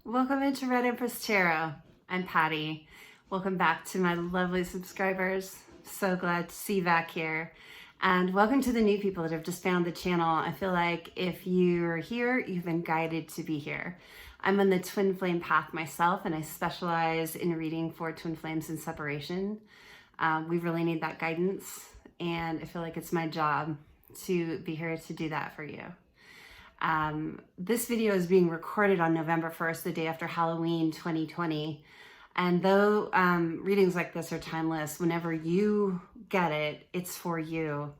Welcome into Red Empress Tarot. I'm Patty. Welcome back to my lovely subscribers. So glad to see you back here. And welcome to the new people that have just found the channel. I feel like if you're here, you've been guided to be here. I'm on the twin flame path myself, and I specialize in reading for twin flames in separation. We really need that guidance, and I feel like it's my job to be here to do that for you. This video is being recorded on November 1st, the day after Halloween 2020. And though readings like this are timeless, whenever you get it, it's for you.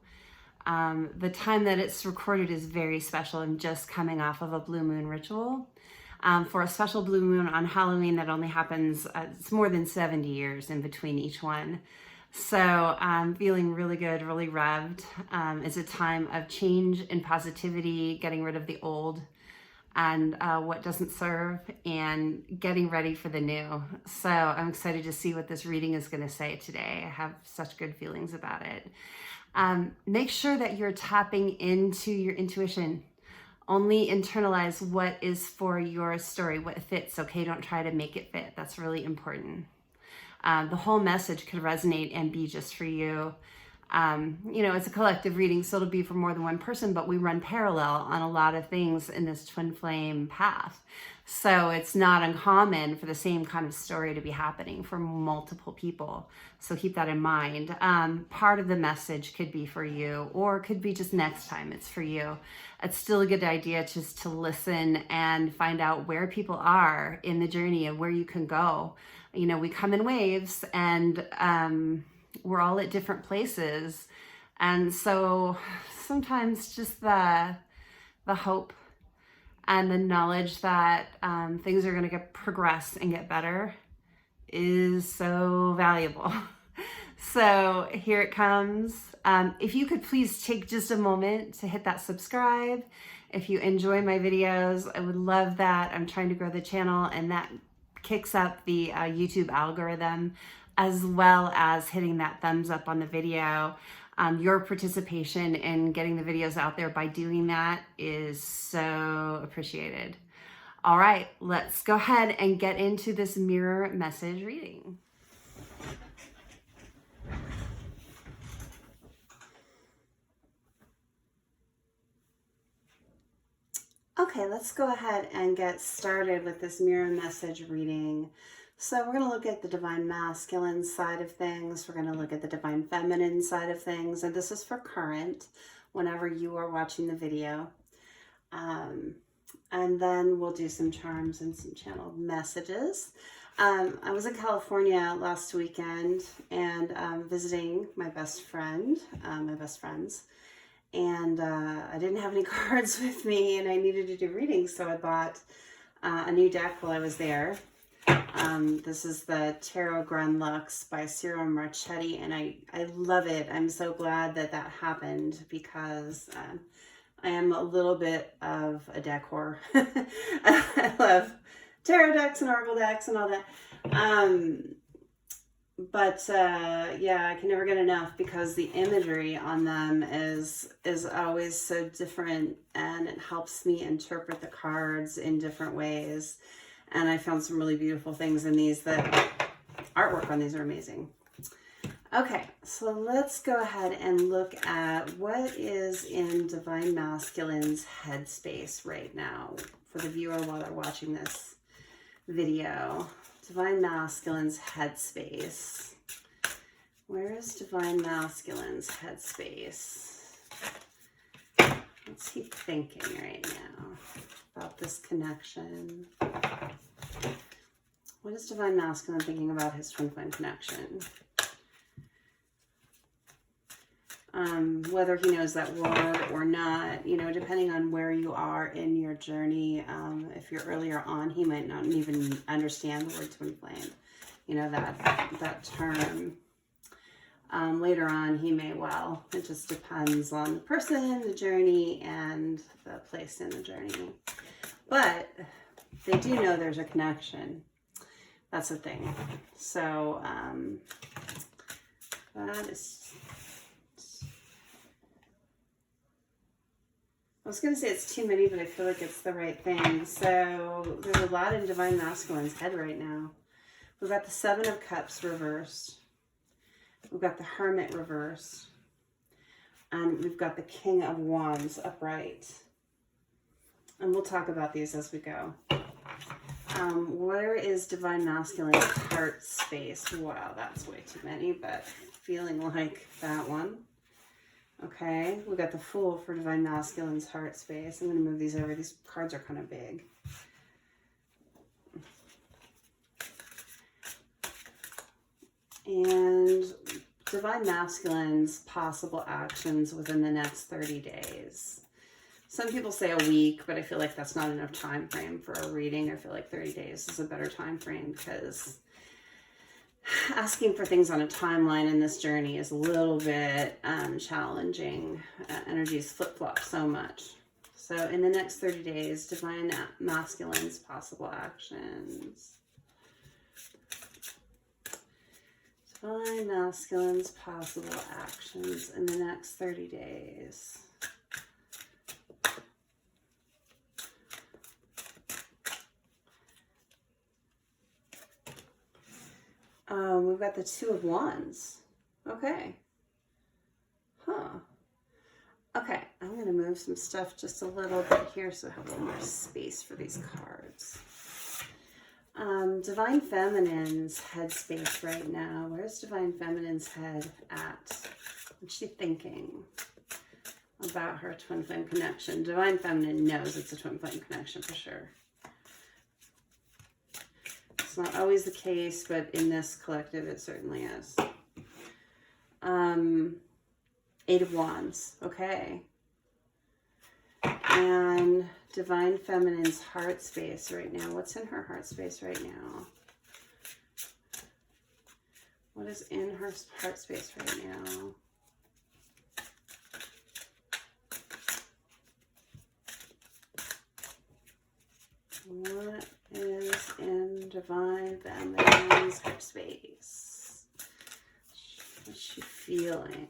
The time that it's recorded is very special. I'm just coming off of a blue moon ritual for a special blue moon on Halloween that only happens, it's more than 70 years in between each one. So I'm feeling really good, really revved. It's a time of change and positivity, getting rid of the old and what doesn't serve, and getting ready for the new. So I'm excited to see what this reading is going to say today. I have such good feelings about it. Make sure that you're tapping into your intuition. Only internalize what is for your story, what fits, okay? Don't try to make it fit. That's really important. The whole message could resonate and be just for you. You know, it's a collective reading, so it'll be for more than one person, but we run parallel on a lot of things in this twin flame path. So it's not uncommon for the same kind of story to be happening for multiple people. So keep that in mind. Part of the message could be for you, or it could be just next time it's for you. It's still a good idea just to listen and find out where people are in the journey and where you can go. You know, we come in waves, and we're all at different places. And so sometimes just the hope and the knowledge that things are going to progress and get better is so valuable. So here it comes. If you could please take just a moment to hit that subscribe. If you enjoy my videos, I would love that. I'm trying to grow the channel, and that kicks up the YouTube algorithm, as well as hitting that thumbs up on the video. Your participation in getting the videos out there by doing that is so appreciated. All right, let's go ahead and get into this mirror message reading. Okay, let's go ahead and get started with this mirror message reading. So we're going to look at the divine masculine side of things. We're going to look at the divine feminine side of things. And this is for current, whenever you are watching the video. And then we'll do some charms and some channeled messages. I was in California last weekend and visiting my best friend, my best friends. And I didn't have any cards with me, and I needed to do readings, so I bought a new deck while I was there. This is the Tarot Grand Luxe by Ciro Marchetti, and I love it. I'm so glad that that happened, because I am a little bit of a deck whore. I love tarot decks and oracle decks and all that. Yeah, I can never get enough, because the imagery on them is always so different, and it helps me interpret the cards in different ways. And I found some really beautiful things in these. The artwork on these are amazing. Okay, so let's go ahead and look at what is in Divine Masculine's headspace right now for the viewer while they're watching this video. Divine Masculine's headspace. Where is Divine Masculine's headspace? What's he thinking right now about this connection? What is Divine Masculine thinking about his twin flame connection? Whether he knows that word or not, you know, depending on where you are in your journey. If you're earlier on, he might not even understand the word twin flame, you know, that term. Later on, he may well. It just depends on the person, the journey, and the place in the journey. But they do know there's a connection. That's the thing. So that is... I was going to say it's too many, but I feel like it's the right thing. So there's a lot in Divine Masculine's head right now. We've got the Seven of Cups reversed. We've got the Hermit reversed. And we've got the King of Wands upright. And we'll talk about these as we go. Where is Divine Masculine's heart space? Wow, that's way too many, but feeling like that one. Okay, we got the Fool for Divine Masculine's heart space. I'm going to move these over. These cards are kind of big. And Divine Masculine's possible actions within the next 30 days. Some people say a week, but I feel like that's not enough time frame for a reading. I feel like 30 days is a better time frame because asking for things on a timeline in this journey is a little bit challenging. Energies flip-flop so much. So in the next 30 days, Divine Masculine's possible actions. Divine Masculine's possible actions in the next 30 days. We've got the Two of Wands. Okay. Huh. Okay, I'm going to move some stuff just a little bit here so I have a little more space for these cards. Divine Feminine's headspace right now. Where's Divine Feminine's head at? What's she thinking about her twin flame connection? Divine Feminine knows it's a twin flame connection for sure. It's not always the case, but in this collective, it certainly is. Eight of Wands. Okay. And Divine Feminine's heart space right now. What's in her heart space right now? What is in her heart space right now? What is in Divine Feminine's heart space? What's she feeling?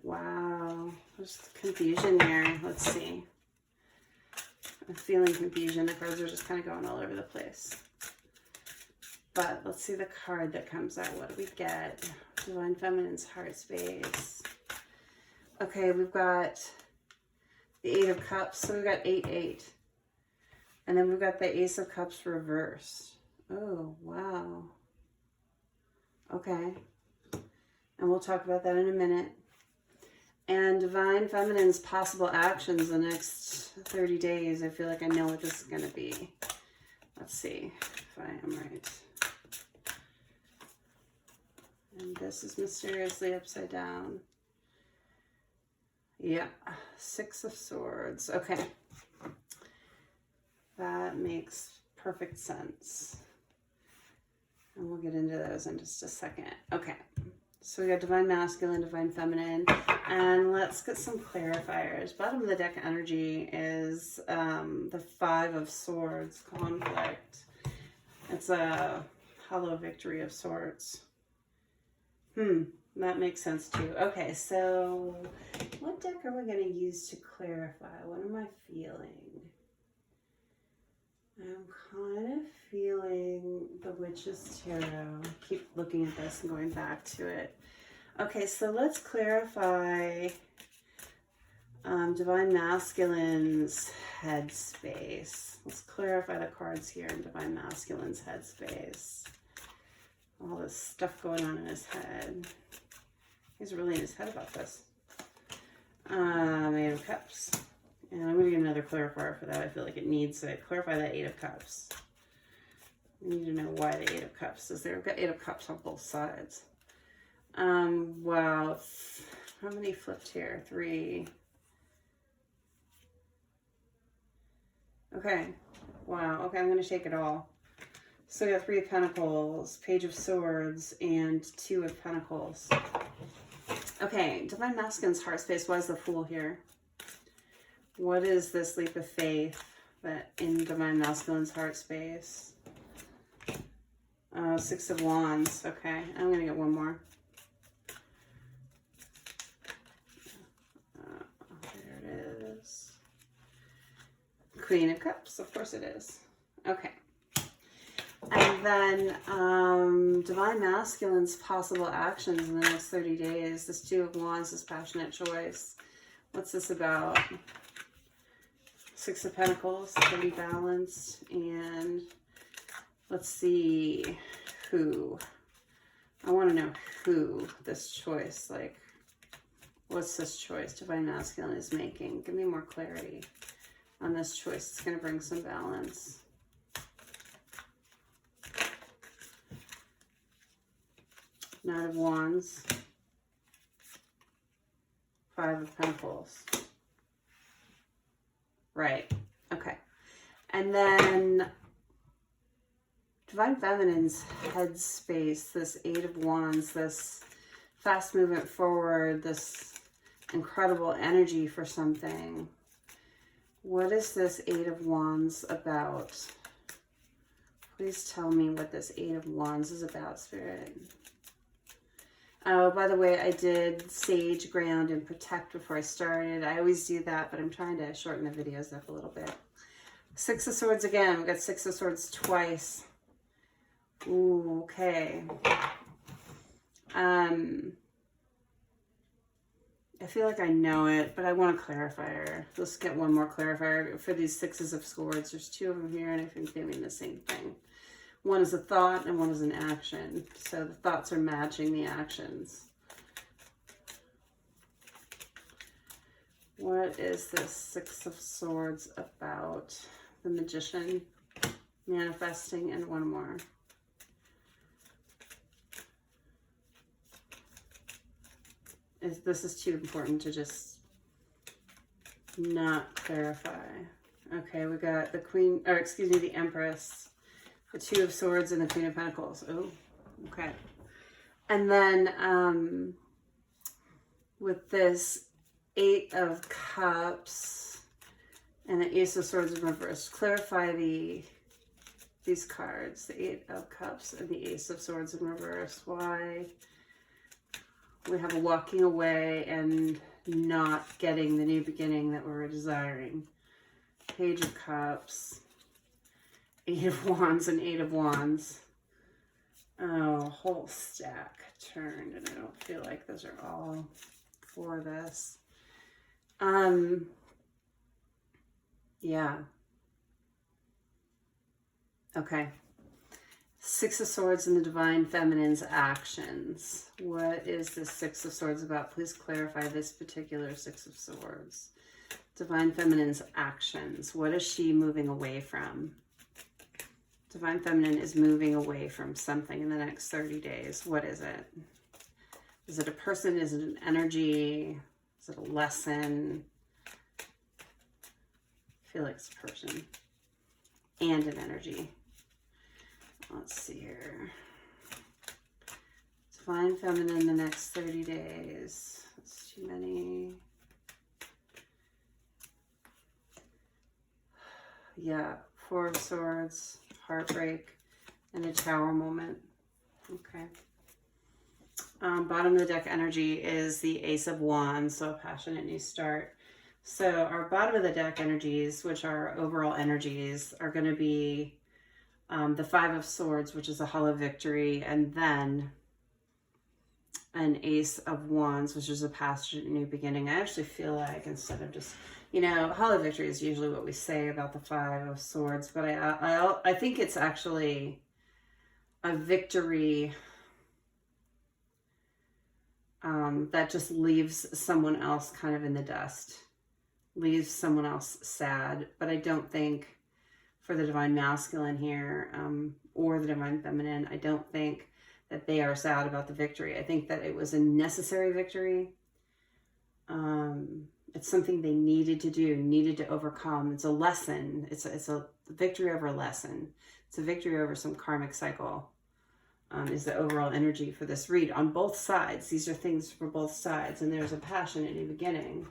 Wow, there's confusion there. Let's see. I'm feeling confusion. The cards are just kind of going all over the place. But let's see the card that comes out. What do we get? Divine Feminine's heart space. Okay, we've got the Eight of Cups. So we've got 8-8. And then we've got the Ace of Cups reversed. Oh, wow. Okay. And we'll talk about that in a minute. And Divine Feminine's possible actions the next 30 days. I feel like I know what this is going to be. Let's see if I am right. And this is mysteriously upside down. Yeah, Six of Swords. Okay. That makes perfect sense. And we'll get into those in just a second. Okay. So we got Divine Masculine, Divine Feminine, and let's get some clarifiers. Bottom of the deck energy is the Five of Swords, conflict. It's a hollow victory of sorts. That makes sense too. Okay, so what deck are we going to use to clarify? What am I feeling? I'm kind of feeling the Witch's Tarot. Keep looking at this and going back to it. Okay, so let's clarify Divine Masculine's headspace. Let's clarify the cards here in Divine Masculine's headspace. All this stuff going on in his head. He's really in his head about this. Eight of Cups. And I'm going to get another clarifier for that. I feel like it needs to clarify that Eight of Cups. I need to know why the Eight of Cups is there. We've got Eight of Cups on both sides. Wow. How many flipped here? 3. Okay. Wow. Okay, I'm going to shake it all. So we got 3 of Pentacles, Page of Swords, and 2 of Pentacles. Okay, Divine Masculine's heart space. Why is the Fool here? What is this leap of faith that in Divine Masculine's heart space? Six of Wands. Okay, I'm going to get one more. There Queen of Cups. Of course it is. Okay. And then Divine Masculine's possible actions in the next 30 days. This Two of Wands, this passionate choice. What's this about? Six of Pentacles, can be balanced. And let's see who. I want to know who this choice, like, what's this choice Divine Masculine is making? Give me more clarity on this choice. It's going to bring some balance. Knight of Wands. Five of Pentacles. Right. Okay. And then Divine Feminine's headspace, this Eight of Wands, this fast movement forward, this incredible energy for something. What is this Eight of Wands about? Please tell me what this Eight of Wands is about, Spirit. Oh, by the way, I did sage, ground, and protect before I started. I always do that, but I'm trying to shorten the videos up a little bit. Six of Swords again. We got Six of Swords twice. Ooh, okay. I feel like I know it, but I want a clarifier. Let's get one more clarifier for these Sixes of Swords. There's two of them here, and I think they mean the same thing. One is a thought and one is an action. So the thoughts are matching the actions. What is this Six of Swords about? The Magician, manifesting, and one more. This is too important to just not clarify. Okay, we got the Queen, or excuse me, the Empress. The Two of Swords and the Queen of Pentacles. Oh, okay. And then with this Eight of Cups and the Ace of Swords in reverse, clarify these cards. The Eight of Cups and the Ace of Swords in reverse. Why we have a walking away and not getting the new beginning that we're desiring. Page of Cups. Eight of Wands and Eight of Wands. Oh, whole stack turned, and I don't feel like those are all for this. Yeah. Okay. Six of Swords and the Divine Feminine's actions. What is this Six of Swords about? Please clarify this particular Six of Swords. Divine Feminine's actions. What is she moving away from? Divine Feminine is moving away from something in the next 30 days. What is it? Is it a person? Is it an energy? Is it a lesson? I feel like it's a person and an energy. Let's see here. Divine Feminine the next 30 days. That's too many. Yeah, Four of Swords. Heartbreak, and a Tower moment. Okay. Bottom of the deck energy is the Ace of Wands, so a passionate new start. So our bottom of the deck energies, which are overall energies, are going to be the Five of Swords, which is a hollow victory, and then an Ace of Wands, which is a passionate new beginning. I actually feel like instead of just, you know, hollow victory is usually what we say about the Five of Swords, but I think it's actually a victory that just leaves someone else kind of in the dust, leaves someone else sad. But I don't think for the Divine Masculine here or the Divine Feminine, I don't think that they are sad about the victory. I think that it was a necessary victory. It's something they needed to do, needed to overcome. It's a lesson. It's a victory over a lesson. It's a victory over some karmic cycle. Is the overall energy for this read on both sides. These are things for both sides, and there's a passion in the beginning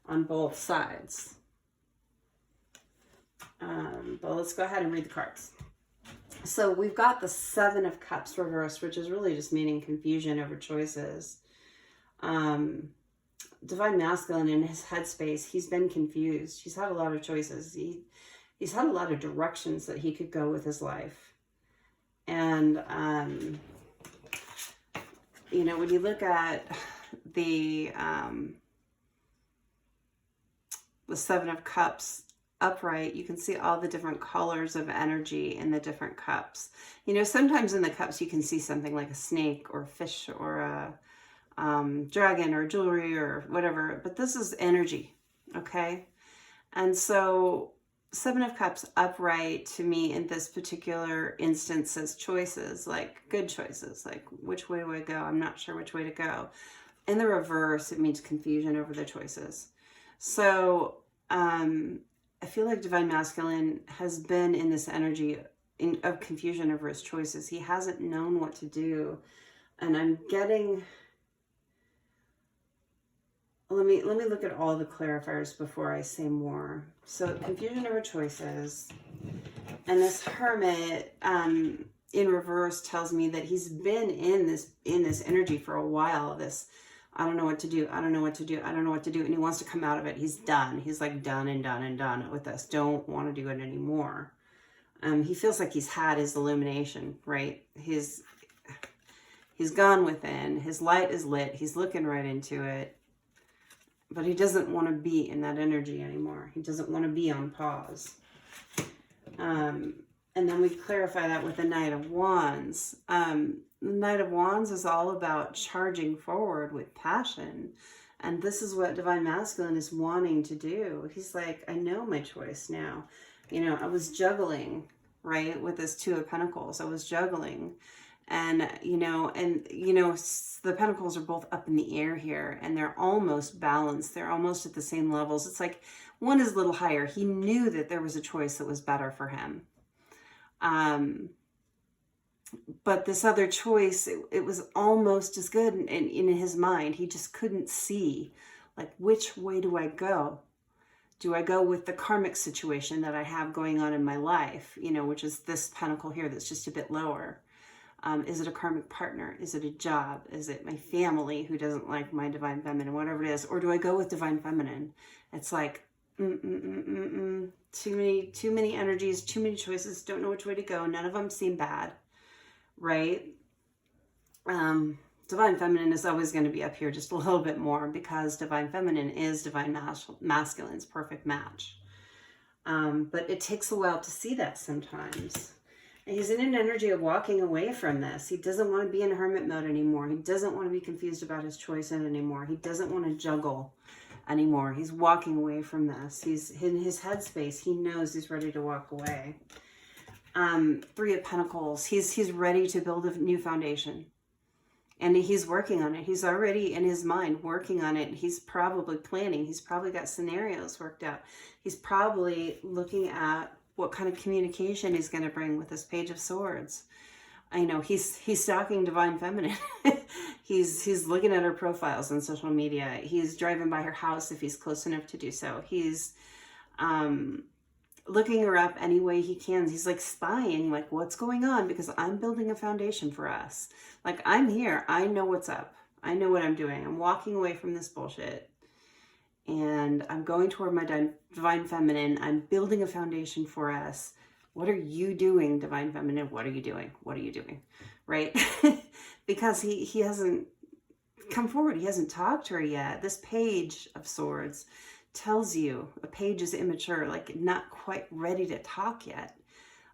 on both sides. But let's go ahead and read the cards. So we've got the Seven of Cups reversed, which is really just meaning confusion over choices. Divine Masculine in his headspace, he's been confused. He's had a lot of choices. He's had a lot of directions that he could go with his life. And, you know, when you look at the Seven of Cups upright, you can see all the different colors of energy in the different cups. You know, sometimes in the cups you can see something like a snake or a fish or a dragon or jewelry or whatever, but this is energy, okay? And so Seven of Cups upright to me in this particular instance says choices, like good choices, like which way do I go? I'm not sure which way to go. In the reverse, it means confusion over the choices. So I feel like Divine Masculine has been in this energy of confusion over his choices. He hasn't known what to do. And I'm getting... Let me look at all the clarifiers before I say more. So confusion over choices. And this Hermit in reverse tells me that he's been in this energy for a while. This, I don't know what to do. I don't know what to do. I don't know what to do. And he wants to come out of it. He's done. He's like done and done and done with this. Don't want to do it anymore. He feels like he's had his illumination, right? He's gone within. His light is lit. He's looking right into it. But he doesn't want to be in that energy anymore. He doesn't want to be on pause. And then we clarify that with the Knight of Wands. The Knight of Wands is all about charging forward with passion. And this is what Divine Masculine is wanting to do. He's like, I know my choice now. You know, I was juggling, right, with this Two of Pentacles. I was juggling. And the pentacles are both up in the air here, and they're almost balanced. They're almost at the same levels. It's like one is a little higher. He knew that there was a choice that was better for him. But this other choice, it was almost as good in his mind. He just couldn't see, like, which way do I go? Do I go with the karmic situation that I have going on in my life, you know, which is this pentacle here that's just a bit lower? Is it a karmic partner? Is it a job? Is it my family who doesn't like my Divine Feminine, whatever it is? Or do I go with Divine Feminine? It's like, too many energies, too many choices, don't know which way to go. None of them seem bad, right? Divine Feminine is always going to be up here just a little bit more because Divine Feminine is Divine Masculine's perfect match. But it takes a while to see that sometimes. He's in an energy of walking away from this. He doesn't want to be in hermit mode anymore. He doesn't want to be confused about his choice anymore. He doesn't want to juggle anymore. He's walking away from this. He's in his headspace. He knows he's ready to walk away. Three of Pentacles. He's ready to build a new foundation. And he's working on it. He's already in his mind working on it. He's probably planning. He's probably got scenarios worked out. He's probably looking at what kind of communication he's going to bring with this Page of Swords. I know he's stalking Divine Feminine. he's looking at her profiles on social media. He's driving by her house if he's close enough to do so. He's looking her up any way he can. He's like spying, like, what's going on? Because I'm building a foundation for us. Like, I'm here. I know what's up. I know what I'm doing. I'm walking away from this bullshit. And I'm going toward my Divine Feminine. I'm building a foundation for us. What are you doing, Divine Feminine? What are you doing? What are you doing? Right? Because he hasn't come forward. He hasn't talked to her yet. This Page of Swords tells you a page is immature, like not quite ready to talk yet.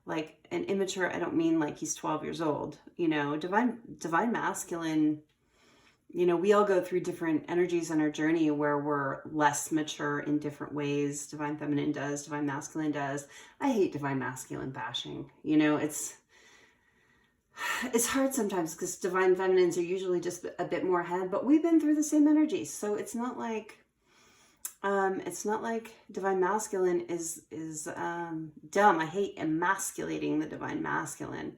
Like, an immature, I don't mean like he's 12 years old. You know, Divine Masculine, you know, we all go through different energies in our journey where we're less mature in different ways. Divine Feminine does, Divine Masculine does. I hate Divine Masculine bashing. You know, it's hard sometimes because Divine Feminines are usually just a bit more ahead, but we've been through the same energies. So it's not like Divine Masculine is dumb. I hate emasculating the Divine Masculine.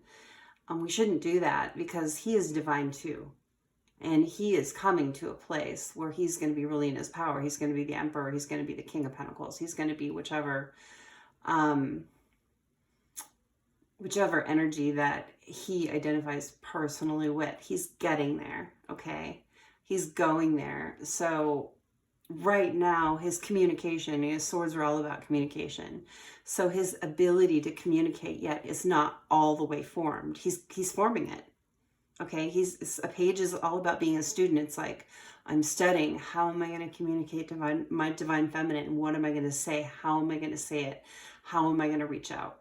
We shouldn't do that because he is divine too. And he is coming to a place where he's going to be really in his power. He's going to be the Emperor. He's going to be the King of Pentacles. He's going to be whichever energy that he identifies personally with. He's getting there, okay? He's going there. So right now, his communication, his swords are all about communication. So his ability to communicate yet is not all the way formed. He's forming it. Okay, a page is all about being a student. It's like, I'm studying. How am I going to communicate my divine feminine? What am I going to say? How am I going to say it? How am I going to reach out?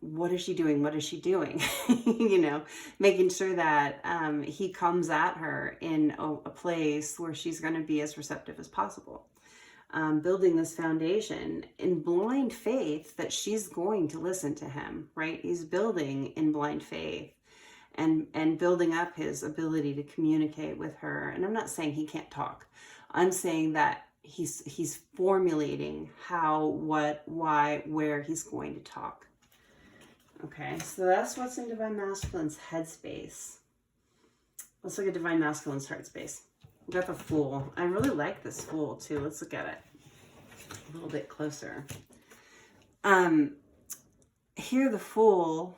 What is she doing? What is she doing? You know, making sure that he comes at her in a place where she's going to be as receptive as possible. Building this foundation in blind faith that she's going to listen to him, right? He's building in blind faith and building up his ability to communicate with her. And I'm not saying he can't talk. I'm saying that he's formulating how, what, why, where he's going to talk. Okay, so that's what's in Divine Masculine's headspace. Let's look at Divine Masculine's heart space. We got the Fool. I really like this Fool too. Let's look at it a little bit closer. Here the Fool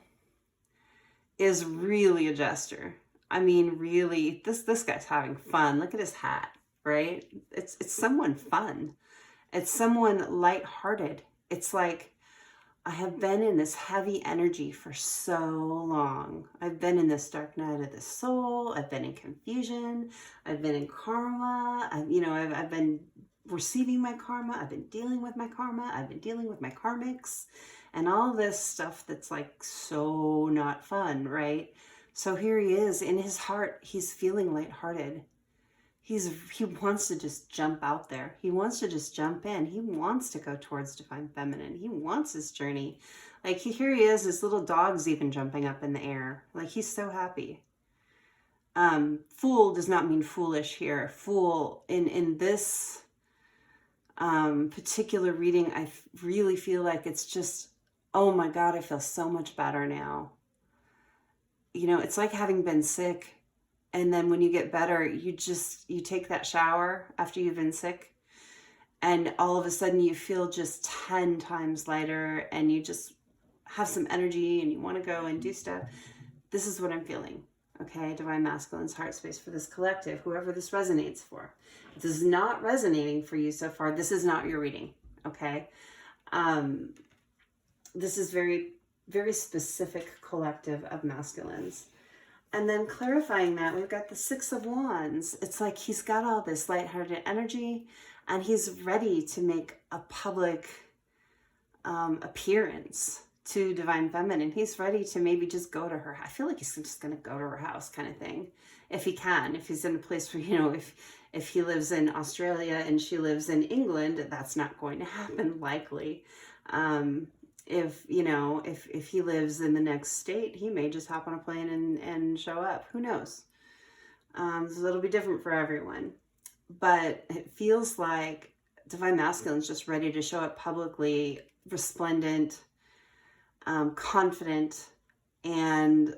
is really a jester. I mean, really, this guy's having fun. Look at his hat, right? It's someone fun. It's someone lighthearted. It's like, I have been in this heavy energy for so long. I've been in this dark night of the soul. I've been in confusion. I've been in karma. I've been receiving my karma. I've been dealing with my karma. I've been dealing with my karmics and all this stuff that's like so not fun, right? So here he is in his heart. He's feeling lighthearted. He wants to just jump out there. He wants to just jump in. He wants to go towards divine feminine. He wants his journey. Like here he is, his little dog's even jumping up in the air. Like he's so happy. Fool does not mean foolish here. Fool in this particular reading, I really feel like it's just, oh my God, I feel so much better now. You know, it's like having been sick. And then when you get better, you take that shower after you've been sick. And all of a sudden you feel just 10 times lighter and you just have some energy and you want to go and do stuff. This is what I'm feeling. Okay, Divine Masculine's heart space for this collective, whoever this resonates for. If this is not resonating for you so far, this is not your reading. Okay. This is very, very specific collective of masculines. And then clarifying that, we've got the Six of Wands. It's like he's got all this lighthearted energy and he's ready to make a public appearance to divine feminine. He's ready to maybe just go to her. I feel like he's just going to go to her house kind of thing. If he can, if he's in a place where, you know, if he lives in Australia and she lives in England, that's not going to happen likely. If he lives in the next state, he may just hop on a plane and show up. Who knows? So it'll be different for everyone. But it feels like Divine Masculine's just ready to show up publicly, resplendent, confident, and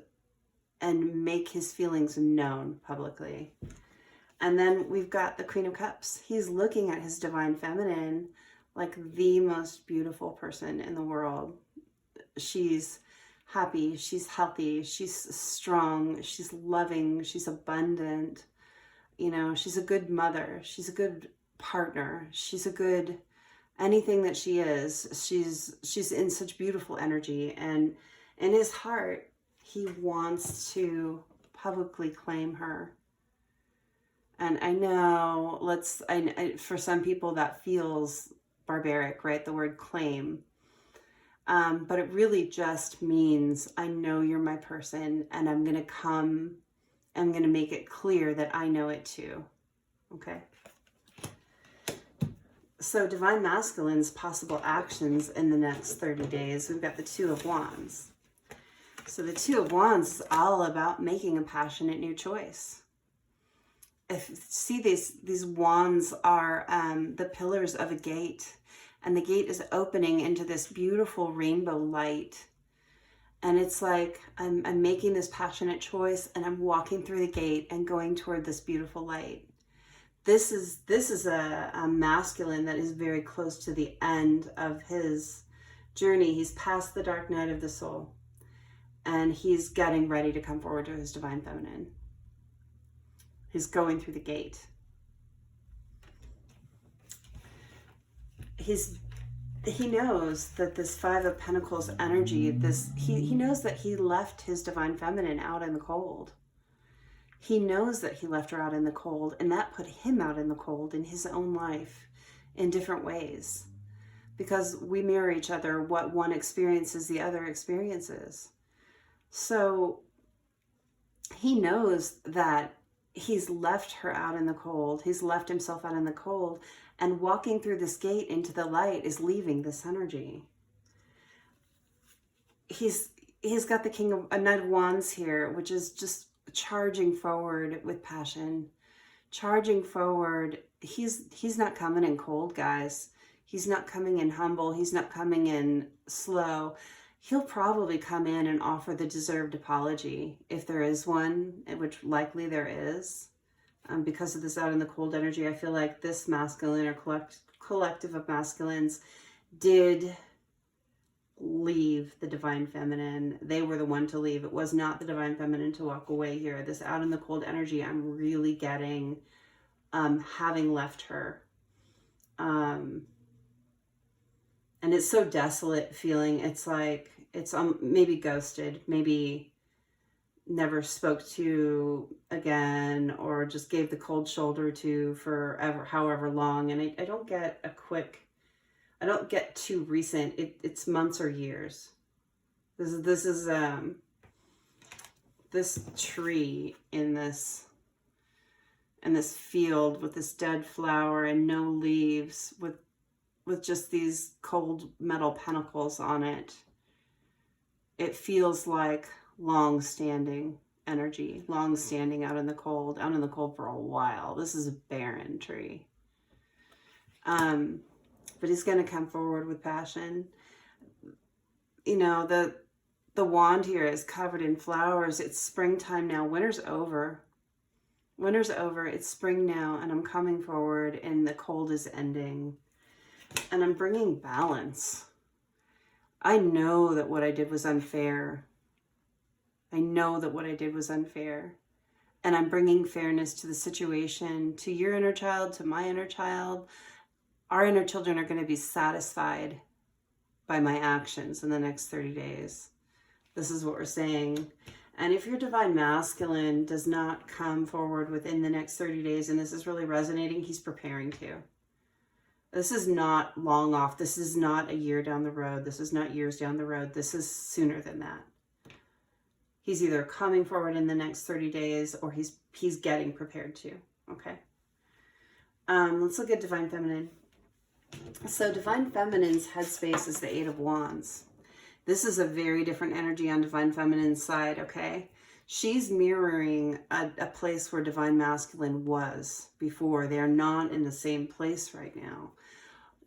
make his feelings known publicly. And then we've got the Queen of Cups. He's looking at his Divine Feminine like the most beautiful person in the world. She's happy, she's healthy, she's strong, she's loving, she's abundant. You know, she's a good mother, she's a good partner, she's a good anything that she is. She's in such beautiful energy, and in his heart, he wants to publicly claim her. And I know, for some people that feels barbaric, right? The word claim. But it really just means, I know you're my person and I'm going to make it clear that I know it too. Okay. So Divine Masculine's possible actions in the next 30 days, we've got the Two of Wands. So the Two of Wands is all about making a passionate new choice. See, these wands are the pillars of a gate, and the gate is opening into this beautiful rainbow light. And it's like I'm making this passionate choice, and I'm walking through the gate and going toward this beautiful light. This is a masculine that is very close to the end of his journey. He's past the dark night of the soul, and he's getting ready to come forward to his divine feminine. He's going through the gate. he knows that this Five of Pentacles energy, he knows that he left his divine feminine out in the cold. He knows that he left her out in the cold, and that put him out in the cold in his own life in different ways. Because we mirror each other. What one experiences, the other experiences. So he knows that he's left her out in the cold. He's left himself out in the cold. And walking through this gate into the light is leaving this energy. He's got the King of a Knight of Wands here, which is just charging forward with passion. Charging forward. He's not coming in cold, guys. He's not coming in humble. He's not coming in slow. He'll probably come in and offer the deserved apology, if there is one, which likely there is. Because of this out in the cold energy, I feel like this masculine or collective of masculines did leave the divine feminine. They were the one to leave. It was not the divine feminine to walk away here. This out in the cold energy, I'm really getting having left her. And it's so desolate feeling. It's like, it's maybe ghosted, maybe never spoke to again, or just gave the cold shoulder to for however long. And I don't get I don't get too recent. It's months or years. This is this tree in this field with this dead flower and no leaves, with just these cold metal pentacles on it. It feels like long-standing energy, long-standing out in the cold for a while. This is a barren tree. But he's going to come forward with passion. You know, the wand here is covered in flowers. It's springtime now. Winter's over. Winter's over. It's spring now, and I'm coming forward, and the cold is ending. And I'm bringing balance. I know that what I did was unfair. I know that what I did was unfair. And I'm bringing fairness to the situation, to your inner child, to my inner child. Our inner children are going to be satisfied by my actions in the next 30 days. This is what we're saying. And if your divine masculine does not come forward within the next 30 days, and this is really resonating, he's preparing to. This is not long off. This is not a year down the road. This is not years down the road. This is sooner than that. He's either coming forward in the next 30 days or he's getting prepared to. Okay. Let's look at Divine Feminine. So Divine Feminine's headspace is the Eight of Wands. This is a very different energy on Divine Feminine's side, okay? She's mirroring a place where Divine Masculine was before. They are not in the same place right now.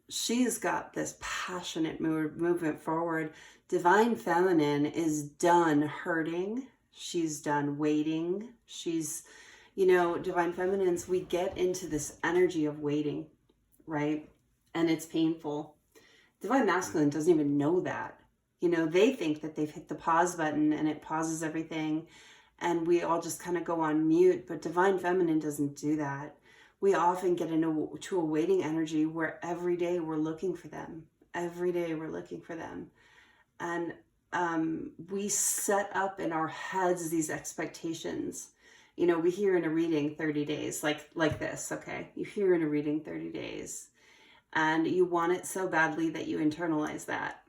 She's got this passionate movement forward. Divine Feminine is done hurting. She's done waiting. She's, you know, Divine Feminines, we get into this energy of waiting, right? And it's painful. Divine Masculine doesn't even know that. You know, they think that they've hit the pause button and it pauses everything. And we all just kind of go on mute. But Divine Feminine doesn't do that. We often get into a waiting energy where every day we're looking for them. Every day we're looking for them. And we set up in our heads these expectations. You know, we hear in a reading 30 days, like this, okay? You hear in a reading 30 days. And you want it so badly that you internalize that.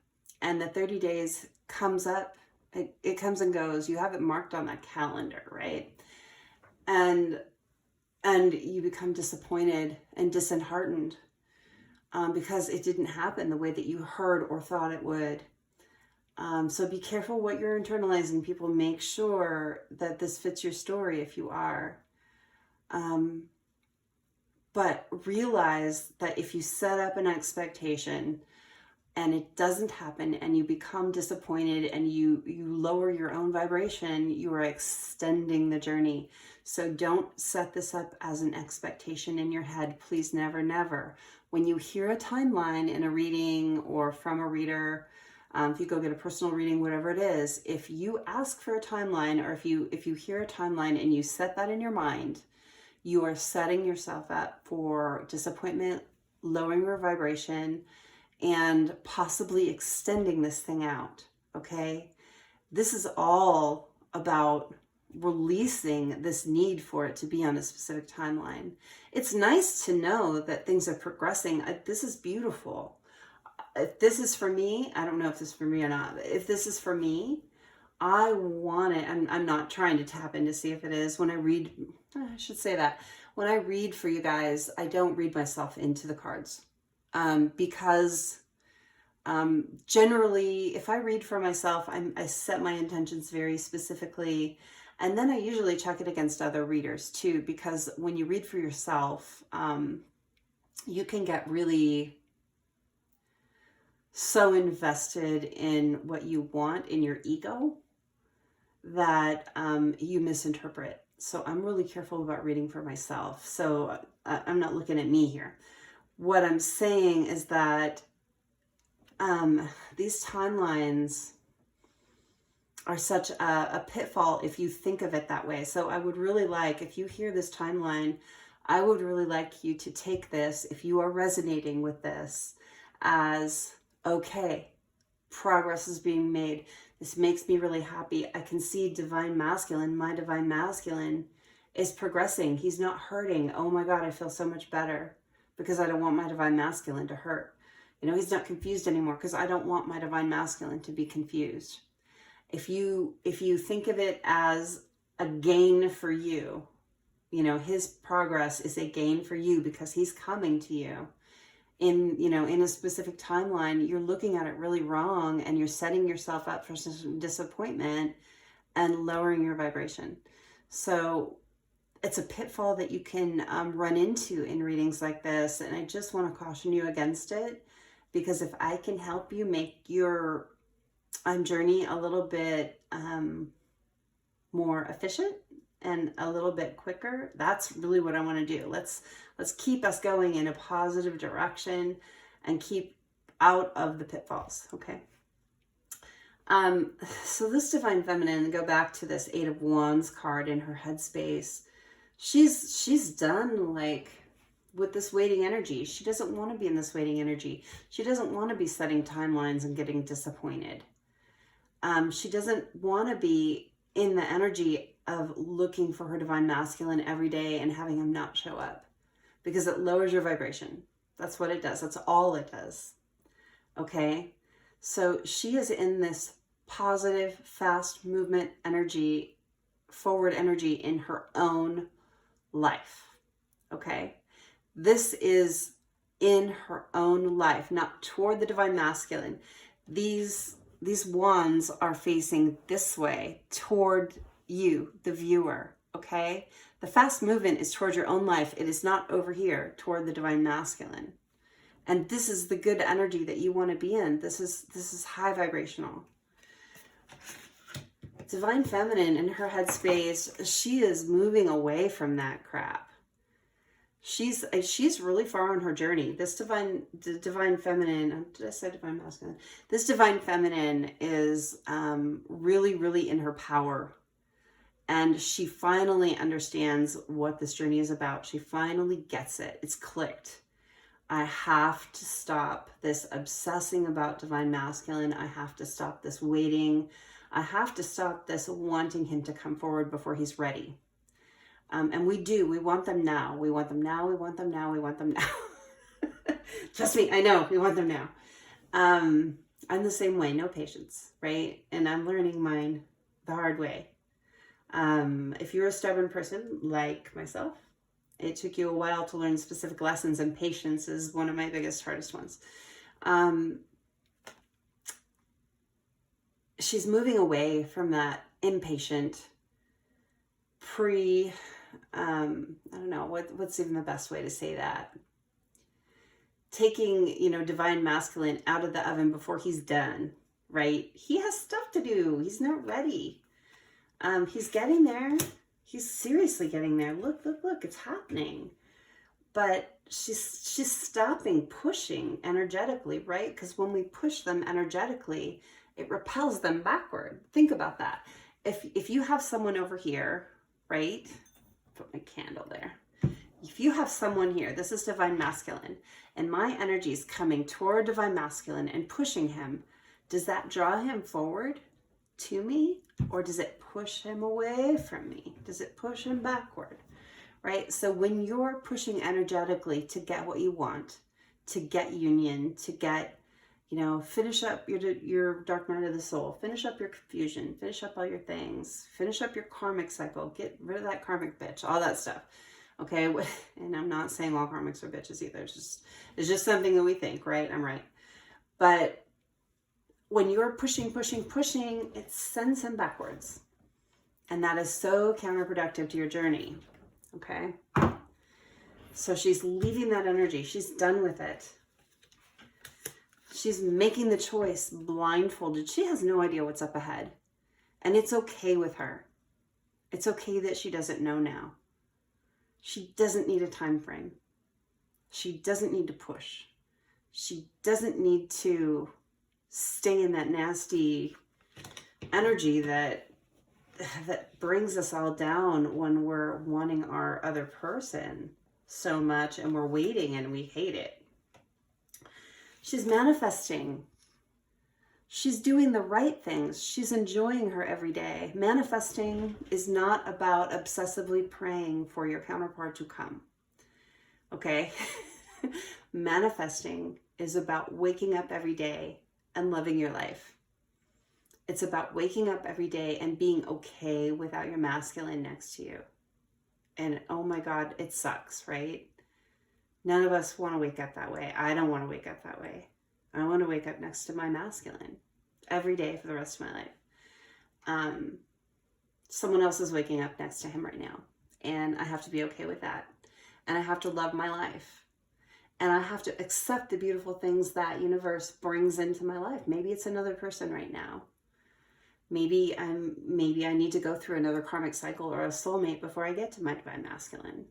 And the 30 days comes up. It comes and goes. You have it marked on that calendar, right? And you become disappointed and disheartened because it didn't happen the way that you heard or thought it would. So be careful what you're internalizing, people. Make sure that this fits your story if you are. But realize that if you set up an expectation and it doesn't happen and you become disappointed and you lower your own vibration, you are extending the journey. So don't set this up as an expectation in your head. Please never, never. When you hear a timeline in a reading or from a reader, if you go get a personal reading, whatever it is, if you ask for a timeline or if you hear a timeline and you set that in your mind, you are setting yourself up for disappointment, lowering your vibration, and possibly extending this thing out, okay? This is all about releasing this need for it to be on a specific timeline. It's nice to know that things are progressing. This is beautiful. If this is for me, I don't know if this is for me or not. If this is for me, I want it. I'm not trying to tap in to see if it is. When I read, I should say that. When I read for you guys, I don't read myself into the cards. Because generally, if I read for myself, I set my intentions very specifically. And then I usually check it against other readers too, because when you read for yourself, you can get really so invested in what you want in your ego that you misinterpret. So I'm really careful about reading for myself. So I'm not looking at me here. What I'm saying is that these timelines are such a pitfall if you think of it that way. So I would really like, if you hear this timeline, I would really like you to take this, if you are resonating with this, as, okay, progress is being made. This makes me really happy. I can see divine masculine. My divine masculine is progressing. He's not hurting. Oh my God, I feel so much better because I don't want my divine masculine to hurt. You know, he's not confused anymore because I don't want my divine masculine to be confused. If you think of it as a gain for you, you know, his progress is a gain for you because he's coming to you in, you know, in a specific timeline. You're looking at it really wrong and you're setting yourself up for some disappointment and lowering your vibration. So it's a pitfall that you can run into in readings like this. And I just want to caution you against it, because if I can help you make your journey a little bit more efficient and a little bit quicker, that's really what I want to do. Let's keep us going in a positive direction and keep out of the pitfalls, okay? So this divine feminine, go back to this 8 of Wands card in her headspace. She's done like with this waiting energy. She doesn't want to be in this waiting energy. She doesn't want to be setting timelines and getting disappointed. She doesn't want to be in the energy of looking for her divine masculine every day and having him not show up, because it lowers your vibration. That's what it does. That's all it does. Okay. So she is in this positive, fast movement energy, forward energy in her own life. Okay. This is in her own life, not toward the divine masculine. These wands are facing this way toward you, the viewer, okay? The fast movement is toward your own life. It is not over here toward the divine masculine. And this is the good energy that you want to be in. This is high vibrational. Divine feminine in her headspace, she is moving away from that crap. She's really far on her journey. This divine feminine, did I say divine masculine? This divine feminine is really, really in her power. And she finally understands what this journey is about. She finally gets it. It's clicked. I have to stop this obsessing about divine masculine. I have to stop this waiting. I have to stop this wanting him to come forward before he's ready. And we do. We want them now. We want them now. We want them now. We want them now. Trust me, I know. We want them now. I'm the same way. No patience, right? And I'm learning mine the hard way. If you're a stubborn person like myself, it took you a while to learn specific lessons, and patience is one of my biggest, hardest ones. She's moving away from that impatient, I don't know, what's even the best way to say that? Taking, you know, divine masculine out of the oven before he's done, right? He has stuff to do. He's not ready. He's getting there. He's seriously getting there. Look, it's happening. But she's stopping pushing energetically, right? Because when we push them energetically, it repels them backward. Think about that. If you have someone over here, right? Put my candle there. if you have someone here, this is divine masculine, and my energy is coming toward divine masculine and pushing him, does that draw him forward to me, or does it push him away from me? Does it push him backward? Right? So when you're pushing energetically to get what you want, to get union, to get, you know, finish up your dark night of the soul, finish up your confusion, finish up all your things, finish up your karmic cycle, get rid of that karmic bitch, all that stuff. Okay, and I'm not saying all karmics are bitches either. It's just something that we think, right? I'm right. But when you're pushing, it sends him backwards. And that is so counterproductive to your journey. Okay? So she's leaving that energy. She's done with it. She's making the choice blindfolded. She has no idea what's up ahead. And it's okay with her. It's okay that she doesn't know now. She doesn't need a time frame. She doesn't need to push. She doesn't need to stay in that nasty energy that brings us all down when we're wanting our other person so much and we're waiting and we hate it. She's manifesting. She's doing the right things. She's enjoying her every day. Manifesting is not about obsessively praying for your counterpart to come. Okay? Manifesting is about waking up every day and loving your life. It's about waking up every day and being okay without your masculine next to you. And oh my God, it sucks, right? None of us want to wake up that way. I don't want to wake up that way. I want to wake up next to my masculine every day for the rest of my life. Someone else is waking up next to him right now. And I have to be okay with that. And I have to love my life. And I have to accept the beautiful things that universe brings into my life. Maybe it's another person right now. Maybe I need to go through another karmic cycle or a soulmate before I get to my divine masculine.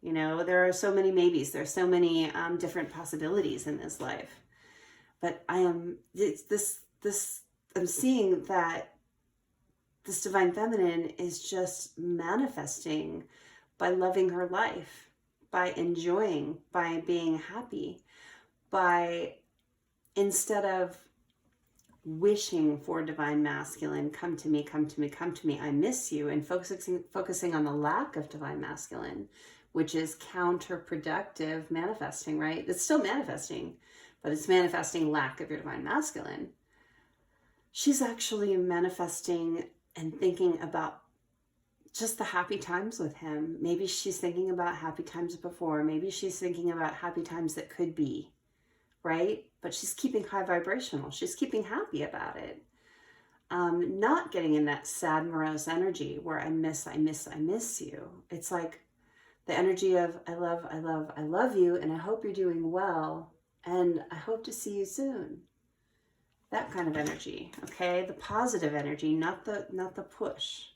You know, there are so many maybes. There's so many different possibilities in this life. But I'm seeing that this divine feminine is just manifesting by loving her life, by enjoying, by being happy, by, instead of wishing for divine masculine, come to me, come to me, come to me, I miss you, and focusing on the lack of divine masculine, which is counterproductive manifesting, right? It's still manifesting, but it's manifesting lack of your divine masculine. She's actually manifesting and thinking about just the happy times with him. Maybe she's thinking about happy times before. Maybe she's thinking about happy times that could be, right? But she's keeping high vibrational. She's keeping happy about it. Not getting in that sad, morose energy where I miss you. It's like the energy of I love you, and I hope you're doing well, and I hope to see you soon. That kind of energy, okay? The positive energy, not the push.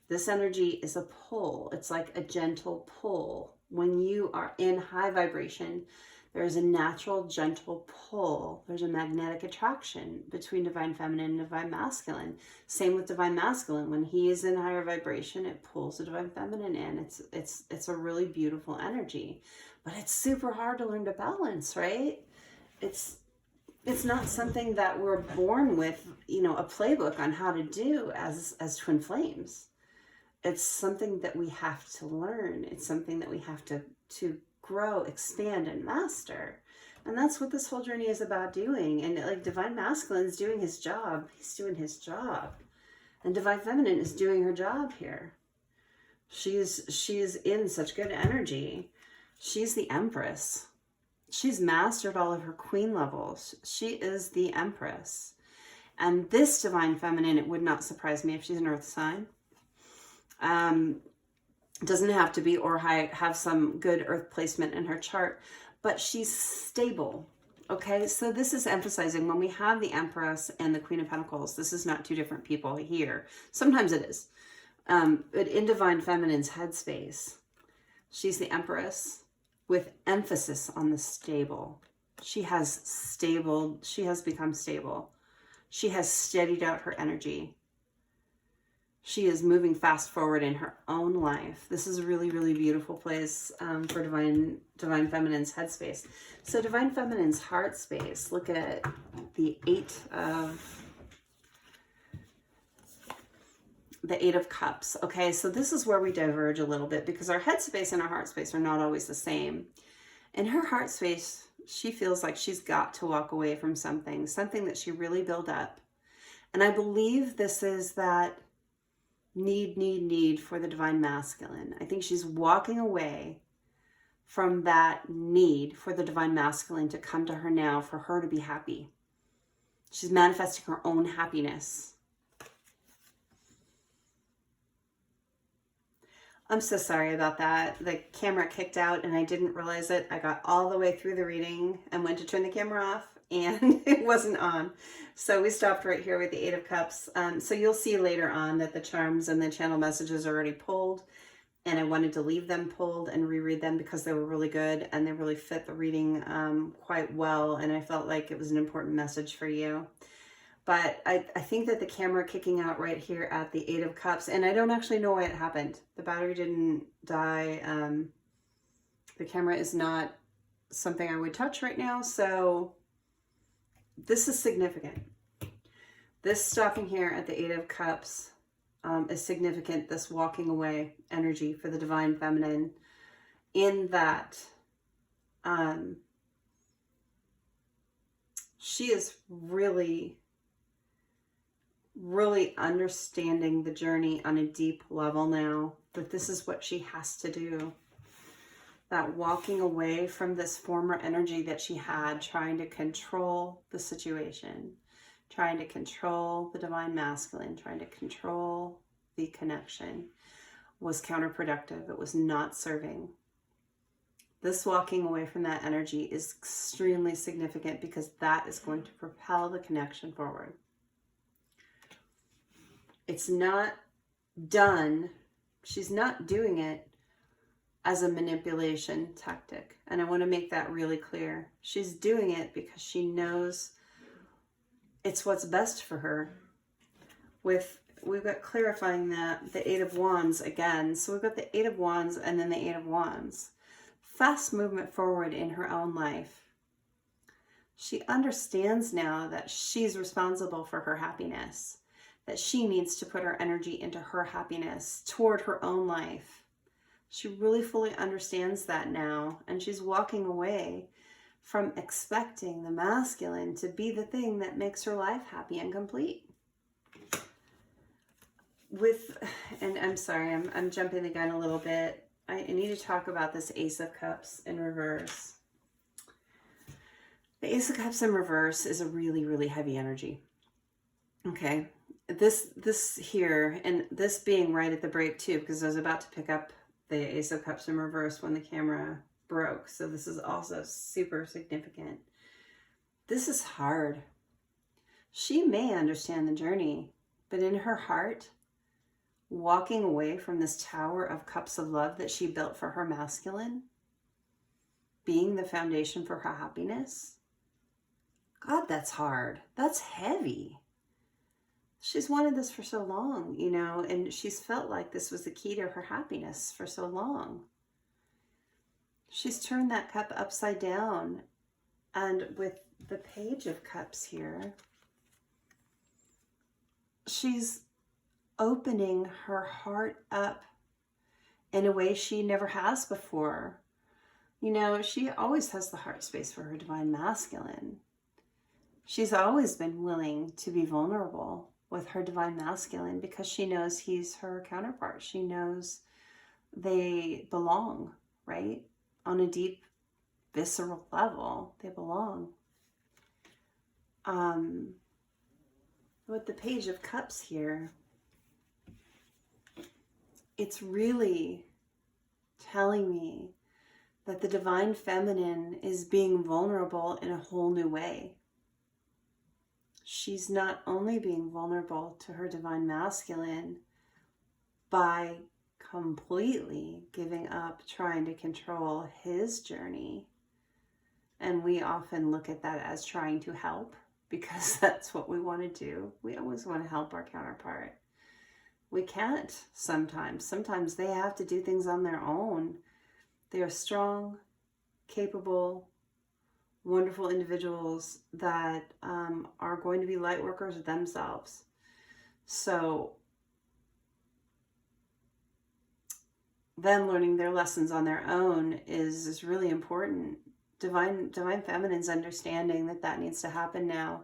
This energy is a pull. It's like a gentle pull. When you are in high vibration, there is a natural, gentle pull. There's a magnetic attraction between divine feminine and divine masculine. Same with divine masculine. When he is in higher vibration, it pulls the divine feminine in. It's a really beautiful energy. But it's super hard to learn to balance, right? It's not something that we're born with, you know, a playbook on how to do as twin flames. It's something that we have to learn. It's something that we have to grow, expand, and master. And that's what this whole journey is about doing. And like divine masculine is doing his job. He's doing his job. And divine feminine is doing her job here. She is in such good energy. She's the empress. She's mastered all of her queen levels. She is the empress. And this divine feminine, it would not surprise me if she's an earth sign. Doesn't have to be or have some good earth placement in her chart, but she's stable. Okay, so this is emphasizing when we have the Empress and the Queen of Pentacles, this is not two different people here. Sometimes it is. But in Divine Feminine's headspace, she's the Empress with emphasis on the stable. She has become stable. She has steadied out her energy. She is moving fast forward in her own life. This is a really, really beautiful place for Divine Feminine's headspace. So Divine Feminine's heart space, look at the Eight of Cups. Okay, so this is where we diverge a little bit because our headspace and our heart space are not always the same. In her heart space, she feels like she's got to walk away from something that she really built up. And I believe this is that need for the divine masculine. I think she's walking away from that need for the divine masculine to come to her now, for her to be happy. She's manifesting her own happiness. I'm so sorry about that. The camera kicked out and I didn't realize it. I got all the way through the reading and went to turn the camera off and it wasn't on. So we stopped right here with the Eight of Cups. So you'll see later on that the charms and the channel messages are already pulled, and I wanted to leave them pulled and reread them because they were really good and they really fit the reading quite well, and I felt like it was an important message for you. But I think that the camera kicking out right here at the Eight of Cups, and I don't actually know why it happened. The battery didn't die. The camera is not something I would touch right now, so this is significant. This stopping here at the Eight of Cups is significant, this walking away energy for the Divine Feminine, in that she is really understanding the journey on a deep level now, that this is what she has to do. That walking away from this former energy that she had, trying to control the situation, trying to control the divine masculine, trying to control the connection, was counterproductive. It was not serving. This walking away from that energy is extremely significant because that is going to propel the connection forward. It's not done. She's not doing it as a manipulation tactic. And I want to make that really clear. She's doing it because she knows it's what's best for her. We've got clarifying that the Eight of Wands again. So we've got the Eight of Wands and then the Eight of Wands. Fast movement forward in her own life. She understands now that she's responsible for her happiness, that she needs to put her energy into her happiness toward her own life. She really fully understands that now, and she's walking away from expecting the masculine to be the thing that makes her life happy and complete. And I'm sorry, I'm jumping the gun a little bit. I need to talk about this Ace of Cups in reverse. The Ace of Cups in reverse is a really, really heavy energy. Okay, this here, and this being right at the break too, because I was about to pick up the Ace of Cups in reverse when the camera broke. So this is also super significant. This is hard. She may understand the journey, but in her heart, walking away from this tower of cups of love that she built for her masculine, being the foundation for her happiness, God, that's hard. That's heavy. She's wanted this for so long, you know, and she's felt like this was the key to her happiness for so long. She's turned that cup upside down, and with the Page of Cups here, she's opening her heart up in a way she never has before. You know, she always has the heart space for her divine masculine. She's always been willing to be vulnerable with her divine masculine because she knows he's her counterpart. She knows they belong, right? On a deep, visceral level, they belong. With the Page of Cups here, it's really telling me that the divine feminine is being vulnerable in a whole new way. She's not only being vulnerable to her divine masculine by completely giving up trying to control his journey. And we often look at that as trying to help because that's what we want to do. We always want to help our counterpart. We can't sometimes. Sometimes they have to do things on their own. They are strong, capable, wonderful individuals that are going to be light workers themselves. So them learning their lessons on their own is really important. Divine Feminine's understanding that needs to happen now.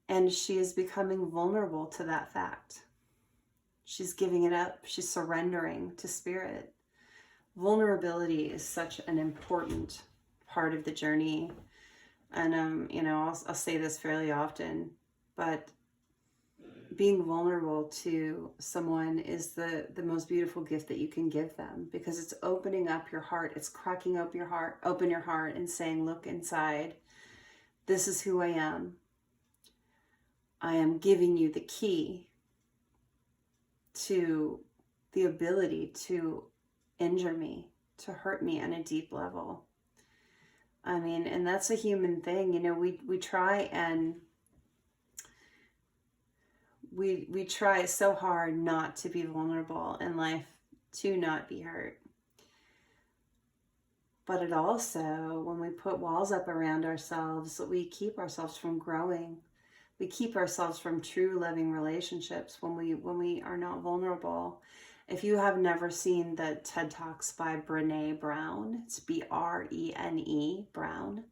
And she is becoming vulnerable to that fact. She's giving it up. She's surrendering to spirit. Vulnerability is such an important part of the journey. And, you know, I'll say this fairly often, but being vulnerable to someone is the most beautiful gift that you can give them, because it's opening up your heart. It's cracking open your heart and saying, look inside. This is who I am. I am giving you the key to the ability to injure me, to hurt me on a deep level. I mean, and that's a human thing. You know, we try and we try so hard not to be vulnerable in life, to not be hurt. But it also, when we put walls up around ourselves, we keep ourselves from growing. We keep ourselves from true loving relationships when we are not vulnerable. If you have never seen the TED Talks by Brené Brown, it's Brene Brown,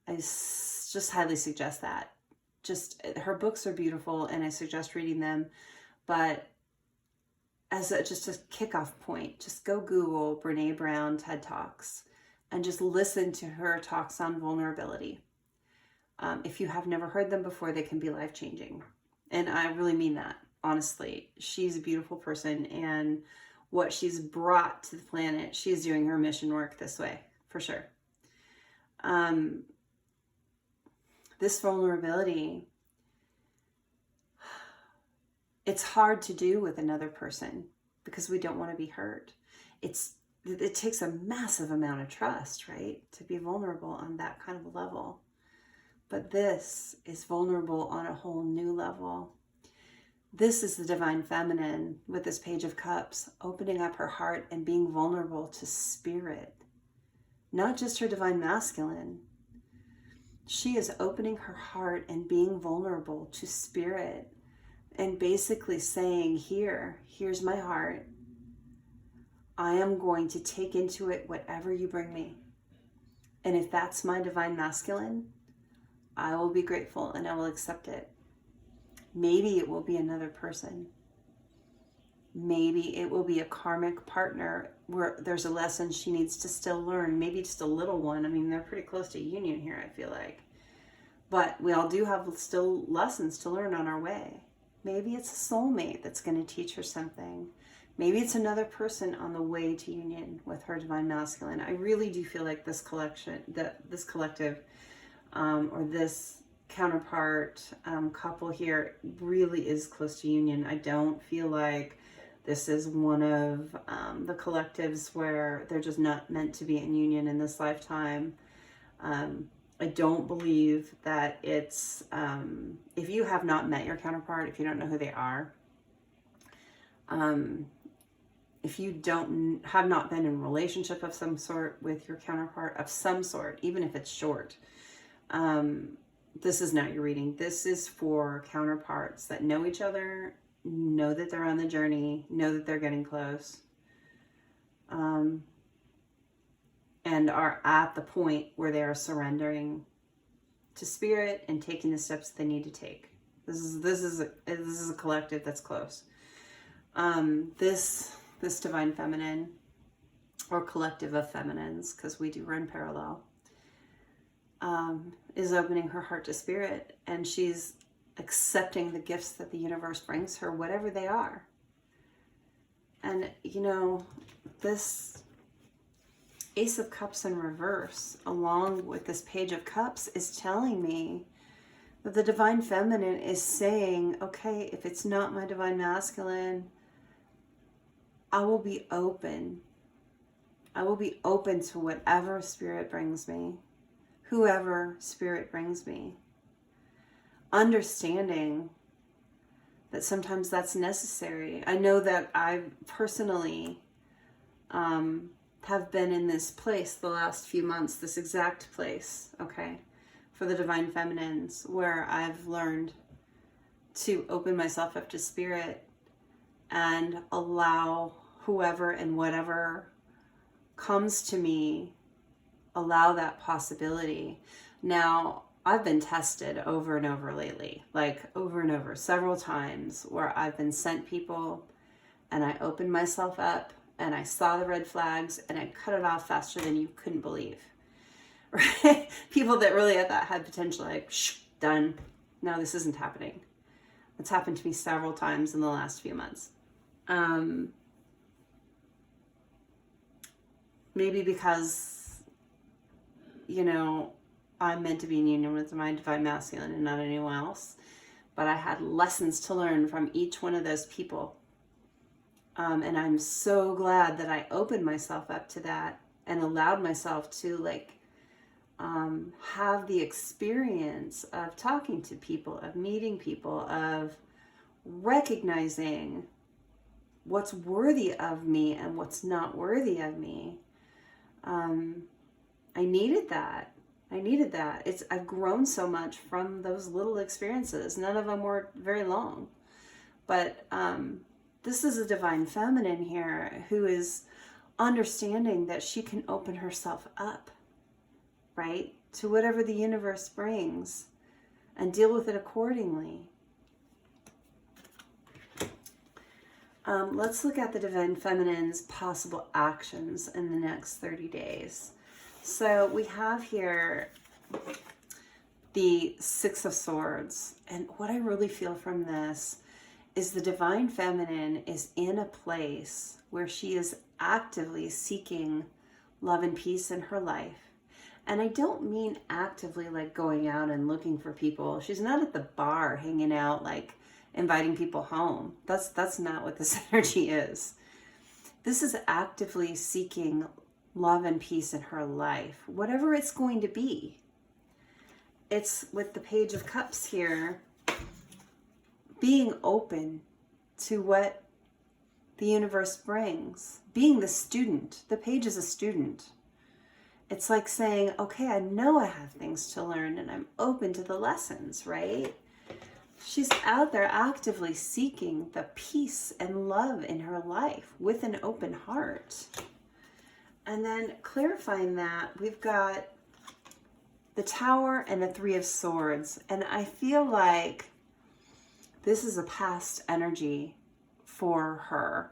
I just highly suggest that. Just, her books are beautiful and I suggest reading them. But as just a kickoff point, just go Google Brené Brown TED Talks and just listen to her talks on vulnerability. If you have never heard them before, they can be life-changing. And I really mean that, honestly. She's a beautiful person, and what she's brought to the planet, she's doing her mission work this way, for sure. This vulnerability, it's hard to do with another person because we don't want to be hurt. It takes a massive amount of trust, right? To be vulnerable on that kind of a level. But this is vulnerable on a whole new level. This is the Divine Feminine with this Page of Cups, opening up her heart and being vulnerable to spirit, not just her Divine Masculine. She is opening her heart and being vulnerable to spirit and basically saying, here's my heart. I am going to take into it whatever you bring me. And if that's my Divine Masculine, I will be grateful and I will accept it. Maybe it will be another person. Maybe it will be a karmic partner where there's a lesson she needs to still learn. Maybe just a little one. I mean, they're pretty close to union here, I feel like. But we all do have still lessons to learn on our way. Maybe it's a soulmate that's going to teach her something. Maybe it's another person on the way to union with her Divine Masculine. I really do feel like this this collective, or this counterpart couple here really is close to union. I don't feel like this is one of the collectives where they're just not meant to be in union in this lifetime. I don't believe that it's, if you have not met your counterpart, if you don't know who they are, if you have not been in a relationship of some sort with your counterpart of some sort, even if it's short, this is not your reading. This is for counterparts that know each other, know that they're on the journey, know that they're getting close, and are at the point where they are surrendering to spirit and taking the steps they need to take. This is a collective that's close. This Divine Feminine, or collective of feminines, because we do run parallel, is opening her heart to spirit, and she's accepting the gifts that the universe brings her, whatever they are. And you know, this Ace of Cups in reverse, along with this Page of Cups, is telling me that the Divine Feminine is saying, okay, if it's not my Divine Masculine, I will be open. I will be open to whatever spirit brings me, whoever spirit brings me. Understanding that sometimes that's necessary. I know that I personally have been in this place the last few months, this exact place, okay, for the Divine Feminines, where I've learned to open myself up to spirit and allow whoever and whatever comes to me, allow that possibility. Now, I've been tested over and over lately, like over and over, several times, where I've been sent people and I opened myself up and I saw the red flags and I cut it off faster than you couldn't believe. Right? People that really I thought had potential, like, shh, done. No, this isn't happening. It's happened to me several times in the last few months. Maybe because, you know, I'm meant to be in union with my divine masculine and not anyone else. But I had lessons to learn from each one of those people. And I'm so glad that I opened myself up to that and allowed myself to, like, have the experience of talking to people, of meeting people, of recognizing what's worthy of me and what's not worthy of me. I needed that. I've grown so much from those little experiences. None of them were very long. But this is a divine feminine here who is understanding that she can open herself up, right, to whatever the universe brings and deal with it accordingly. Let's look at the divine feminine's possible actions in the next 30 days. So we have here the Six of Swords. And what I really feel from this is the divine feminine is in a place where she is actively seeking love and peace in her life. And I don't mean actively like going out and looking for people. She's not at the bar hanging out, like inviting people home. That's not what this energy is. This is actively seeking love and peace in her life, whatever it's going to be. It's with the Page of Cups here, being open to what the universe brings, being the student. The page is a student. It's like saying, okay, I know I have things to learn and I'm open to the lessons, right? She's out there actively seeking the peace and love in her life with an open heart. And then clarifying that, we've got the Tower and the Three of Swords. And I feel like this is a past energy for her.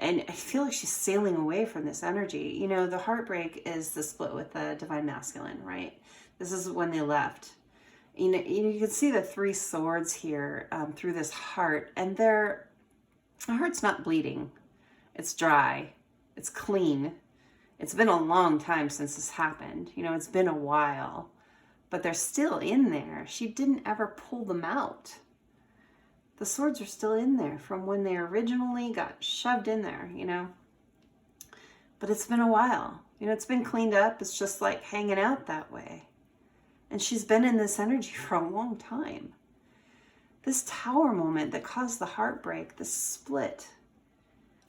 And I feel like she's sailing away from this energy. You know, the heartbreak is the split with the divine masculine, right? This is when they left. You know, you can see the Three Swords here through this heart. And the heart's not bleeding. It's dry. It's clean. It's been a long time since this happened. You know, it's been a while. But they're still in there. She didn't ever pull them out. The swords are still in there from when they originally got shoved in there, you know. But it's been a while. You know, it's been cleaned up. It's just like hanging out that way. And she's been in this energy for a long time. This Tower moment that caused the heartbreak, the split.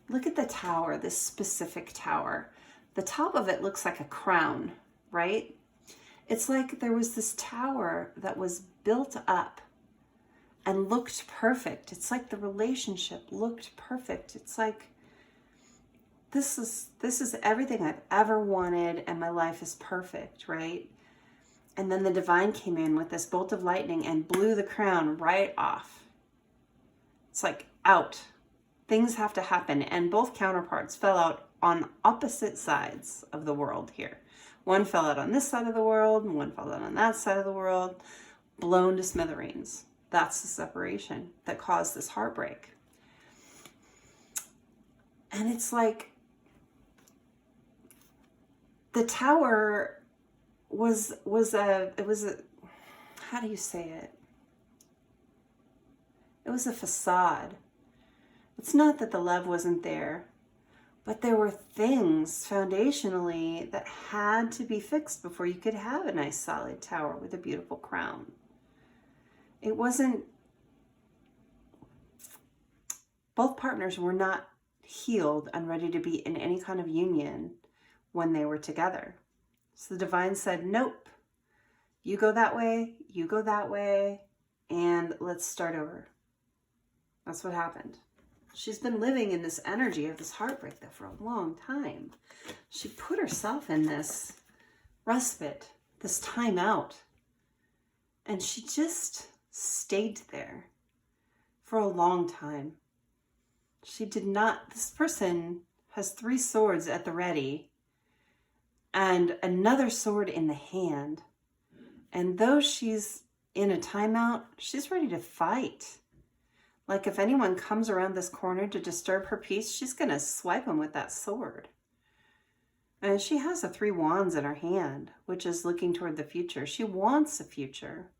Look at the Tower, this specific Tower. The top of it looks like a crown, right? It's like there was this tower that was built up and looked perfect. It's like the relationship looked perfect. It's like, this is everything I've ever wanted and my life is perfect, right? And then the divine came in with this bolt of lightning and blew the crown right off. It's like, out. Things have to happen. And both counterparts fell out on opposite sides of the world here. One fell out on this side of the world, and one fell out on that side of the world, blown to smithereens. That's the separation that caused this heartbreak. And it's like the Tower was a how do you say it? It was a facade. It's not that the love wasn't there, but there were things foundationally that had to be fixed before you could have a nice solid tower with a beautiful crown. It wasn't Both partners were not healed and ready to be in any kind of union when they were together. So the divine said, nope, you go that way, you go that way, and let's start over. That's what happened. She's been living in this energy of this heartbreak though for a long time. She put herself in this respite, this time out, and she just stayed there for a long time. She did not, this person has 3 swords at the ready and another sword in the hand. And though she's in a timeout, she's ready to fight. Like if anyone comes around this corner to disturb her peace, she's going to swipe them with that sword. And she has the 3 wands in her hand, which is looking toward the future. She wants a future,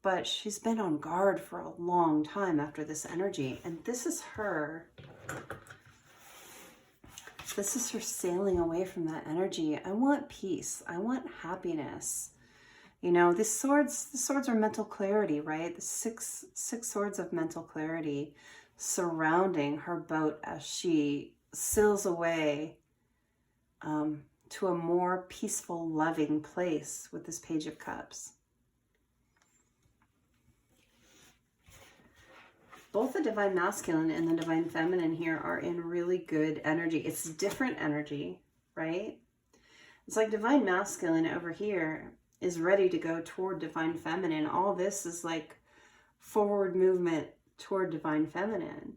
but she's been on guard for a long time after this energy. And this is her. This is her sailing away from that energy. I want peace. I want happiness. You know, the swords are mental clarity, right? The six swords of mental clarity surrounding her boat as she sails away to a more peaceful, loving place with this Page of Cups. Both the Divine Masculine and the Divine Feminine here are in really good energy. It's different energy, right? It's like Divine Masculine over here is ready to go toward Divine Feminine. All this is like forward movement toward Divine Feminine.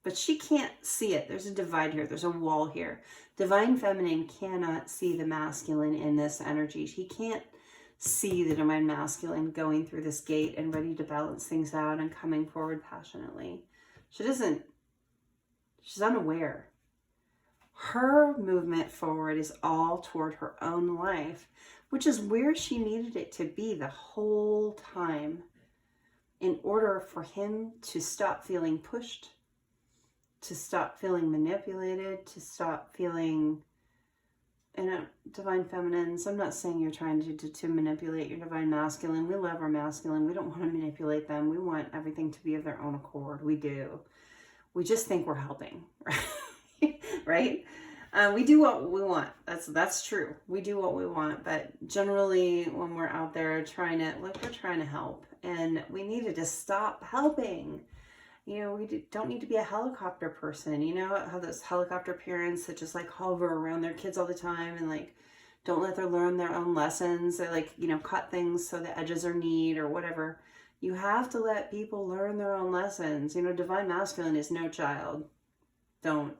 But she can't see it. There's a divide here. There's a wall here. Divine Feminine cannot see the masculine in this energy. He can't see the Divine Masculine going through this gate and ready to balance things out and coming forward passionately. She's unaware. Her movement forward is all toward her own life, which is where she needed it to be the whole time in order for him to stop feeling pushed, to stop feeling manipulated, to stop feeling, Divine Feminines, I'm not saying you're trying to manipulate your Divine Masculine. We love our masculine. We don't want to manipulate them. We want everything to be of their own accord. We do. We just think we're helping, right? We do what we want. That's true. We do what we want, but generally when we're out there we're trying to help, and we needed to stop helping. You know, we don't need to be a helicopter person. You know how those helicopter parents that just like hover around their kids all the time and like don't let them learn their own lessons. They like, you know, cut things so the edges are neat or whatever. You have to let people learn their own lessons. You know, Divine Masculine is no child. Don't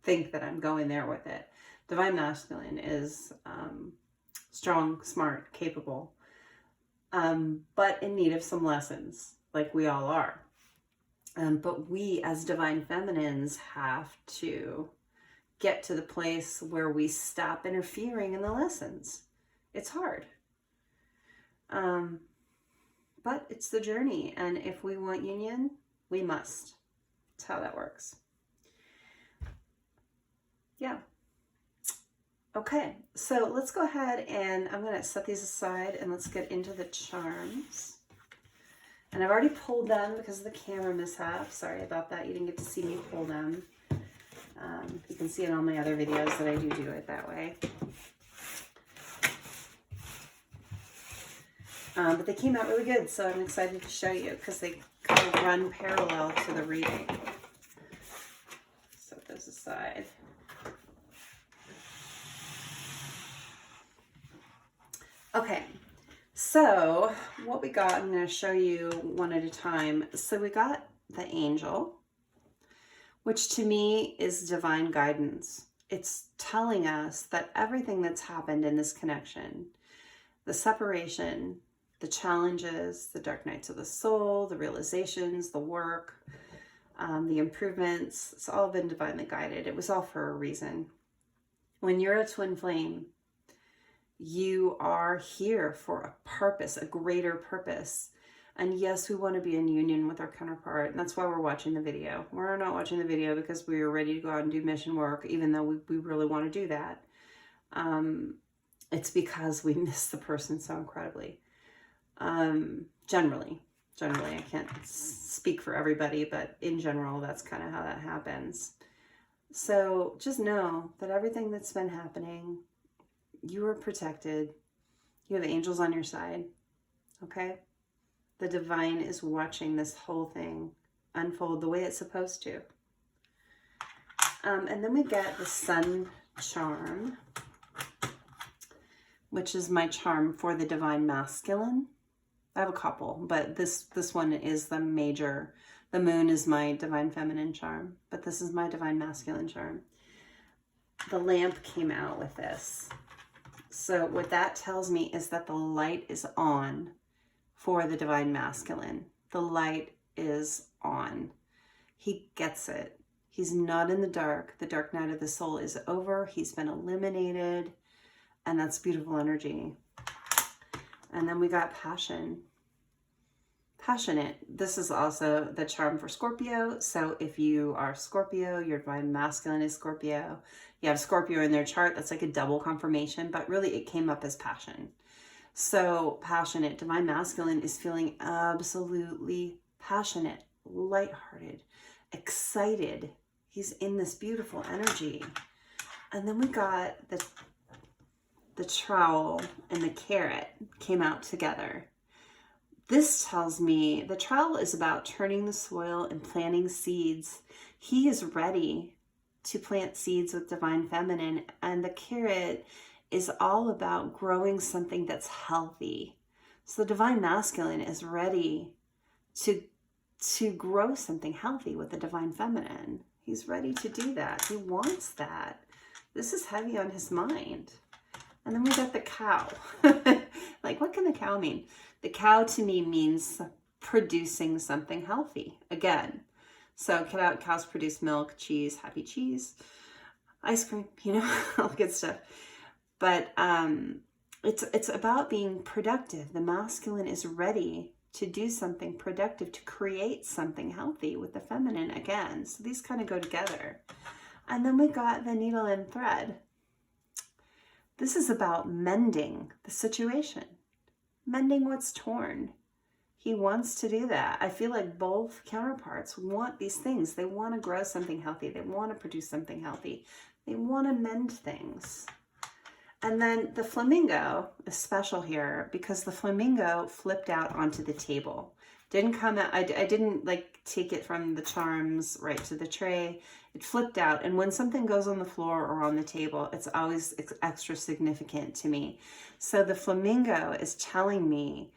think that I'm going there with it. Divine Masculine is strong, smart, capable, but in need of some lessons, like we all are. But we as Divine Feminines have to get to the place where we stop interfering in the lessons. It's hard. But it's the journey. And if we want union, we must. That's how that works. Yeah. Okay, so let's go ahead and I'm going to set these aside and let's get into the charms. And I've already pulled them because of the camera mishap. Sorry about that. You didn't get to see me pull them. You can see in all my other videos that I do it that way. But they came out really good, so I'm excited to show you because they kind of run parallel to the reading. Set those aside. Okay. So what we got, I'm going to show you one at a time. So we got the angel, which to me is divine guidance. It's telling us that everything that's happened in this connection, the separation, the challenges, the dark nights of the soul, the realizations, the work, the improvements, it's all been divinely guided. It was all for a reason. When you're a twin flame, you are here for a purpose, a greater purpose. And yes, we want to be in union with our counterpart. And that's why we're watching the video. We're not watching the video because we are ready to go out and do mission work, even though we really want to do that. It's because we miss the person so incredibly. Generally. Generally, I can't speak for everybody, but in general, that's kind of how that happens. So just know that everything that's been happening, you are protected. You have angels on your side, okay? The divine is watching this whole thing unfold the way it's supposed to. And then we get the sun charm, which is my charm for the divine masculine. I have a couple, but this one is the major. The moon is my divine feminine charm, but this is my divine masculine charm. The lamp came out with this. So what that tells me is that the light is on for the divine masculine. The light is on. He gets it. He's not in the dark. The dark night of the soul is over. He's been eliminated. And that's beautiful energy. And then we got passion. Passionate. This is also the charm for Scorpio. So if you are Scorpio, your divine masculine is Scorpio. You have Scorpio in their chart. That's like a double confirmation, but really it came up as passion. So passionate, divine masculine is feeling absolutely passionate, lighthearted, excited. He's in this beautiful energy. And then we got the trowel and the carrot came out together. This tells me the trowel is about turning the soil and planting seeds. He is ready to plant seeds with divine feminine, and the carrot is all about growing something that's healthy. So the divine masculine is ready to grow something healthy with the divine feminine. He's ready to do that. He wants that. This is heavy on his mind. And then we got the cow. Like, what can the cow mean? The cow to me means producing something healthy. Again, so cows produce milk, cheese, happy cheese, ice cream, you know, all the good stuff. But it's about being productive. The masculine is ready to do something productive, to create something healthy with the feminine again. So these kind of go together. And then we got the needle and thread. This is about mending the situation, mending what's torn. He wants to do that. I feel like both counterparts want these things. They want to grow something healthy. They want to produce something healthy. They want to mend things. And then the flamingo is special here because the flamingo flipped out onto the table. Didn't come out, I didn't like take it from the charms right to the tray. It flipped out. And when something goes on the floor or on the table, it's always extra significant to me. So the flamingo is telling me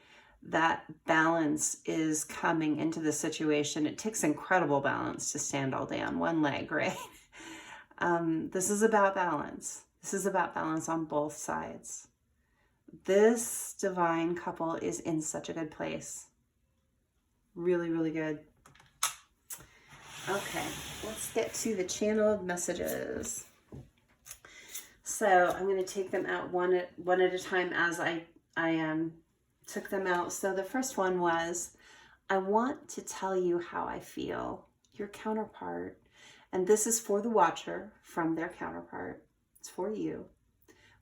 that balance is coming into the situation. It takes incredible balance to stand all day on one leg, right? This is about balance. This is about balance on both sides. This divine couple is in such a good place. Really, really good. Okay, let's get to the channeled messages. So I'm going to take them out one at a time as I took them out. So the first one was, I want to tell you how I feel. Your counterpart. And this is for the watcher from their counterpart. It's for you.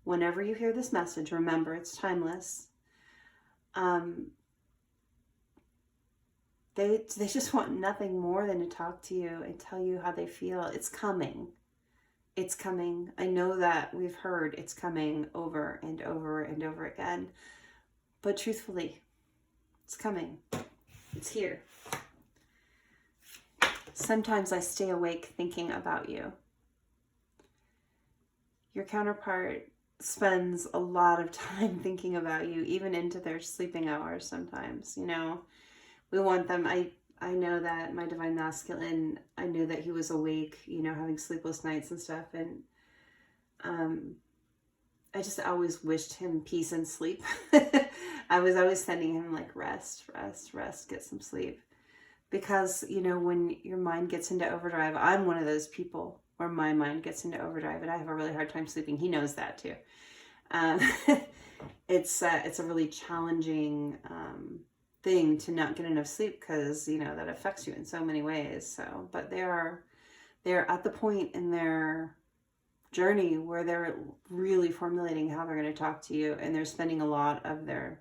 Whenever you hear this message, remember it's timeless. They just want nothing more than to talk to you and tell you how they feel. It's coming. It's coming. I know that we've heard it's coming over and over and over again. But truthfully, it's coming. It's here. Sometimes I stay awake thinking about you. Your counterpart spends a lot of time thinking about you, even into their sleeping hours sometimes, you know. We want them. I know that my divine masculine, I knew that he was awake, you know, having sleepless nights and stuff. And I just always wished him peace and sleep. I was always sending him like rest, get some sleep. Because, you know, when your mind gets into overdrive, I'm one of those people where my mind gets into overdrive and I have a really hard time sleeping. He knows that too. It's a really challenging thing to not get enough sleep because, you know, that affects you in so many ways. So, but they're at the point in their journey where they're really formulating how they're going to talk to you, and they're spending a lot of their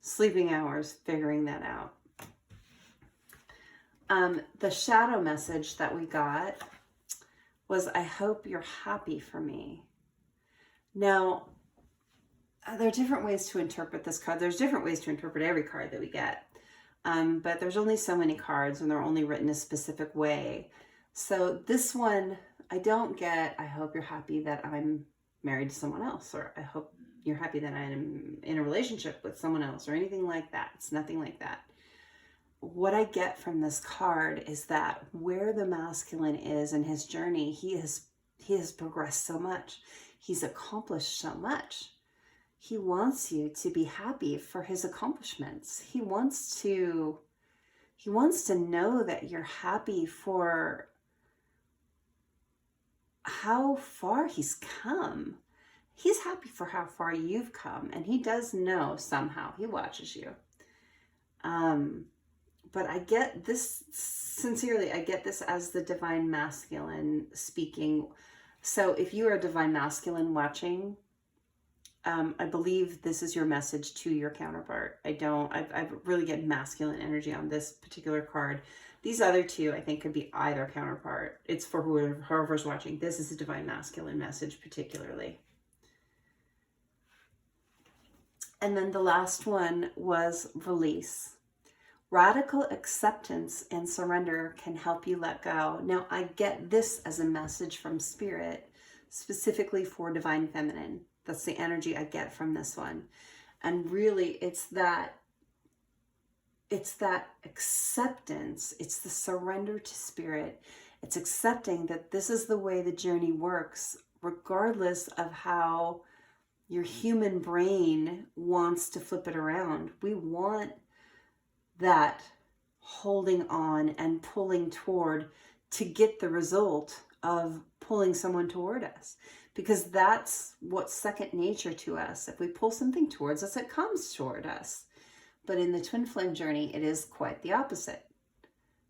sleeping hours figuring that out. The shadow message that we got was, I hope you're happy for me. Now, there are different ways to interpret this card. There's different ways to interpret every card that we get. But there's only so many cards and they're only written a specific way. So this one, I don't get, I hope you're happy that I'm married to someone else, or I hope you're happy that I'm in a relationship with someone else, or anything like that. It's nothing like that. What I get from this card is that where the masculine is in his journey, he has progressed so much. He's accomplished so much. He wants you to be happy for his accomplishments. He wants to know that you're happy for how far he's come. He's happy for how far you've come, and he does know somehow. He watches you. But I get this, sincerely, I get this as the divine masculine speaking. So if you are a divine masculine watching, I believe this is your message to your counterpart. I really get masculine energy on this particular card. These other two, I think, could be either counterpart. It's for whoever's watching. This is a divine masculine message particularly. And then the last one was release. Radical acceptance and surrender can help you let go. Now, I get this as a message from Spirit, specifically for Divine Feminine. That's the energy I get from this one. And really, it's that acceptance. It's the surrender to Spirit. It's accepting that this is the way the journey works, regardless of how your human brain wants to flip it around. We want that holding on and pulling toward to get the result of pulling someone toward us, because that's what's second nature to us. If we pull something towards us, it comes toward us. But in the twin flame journey, it is quite the opposite.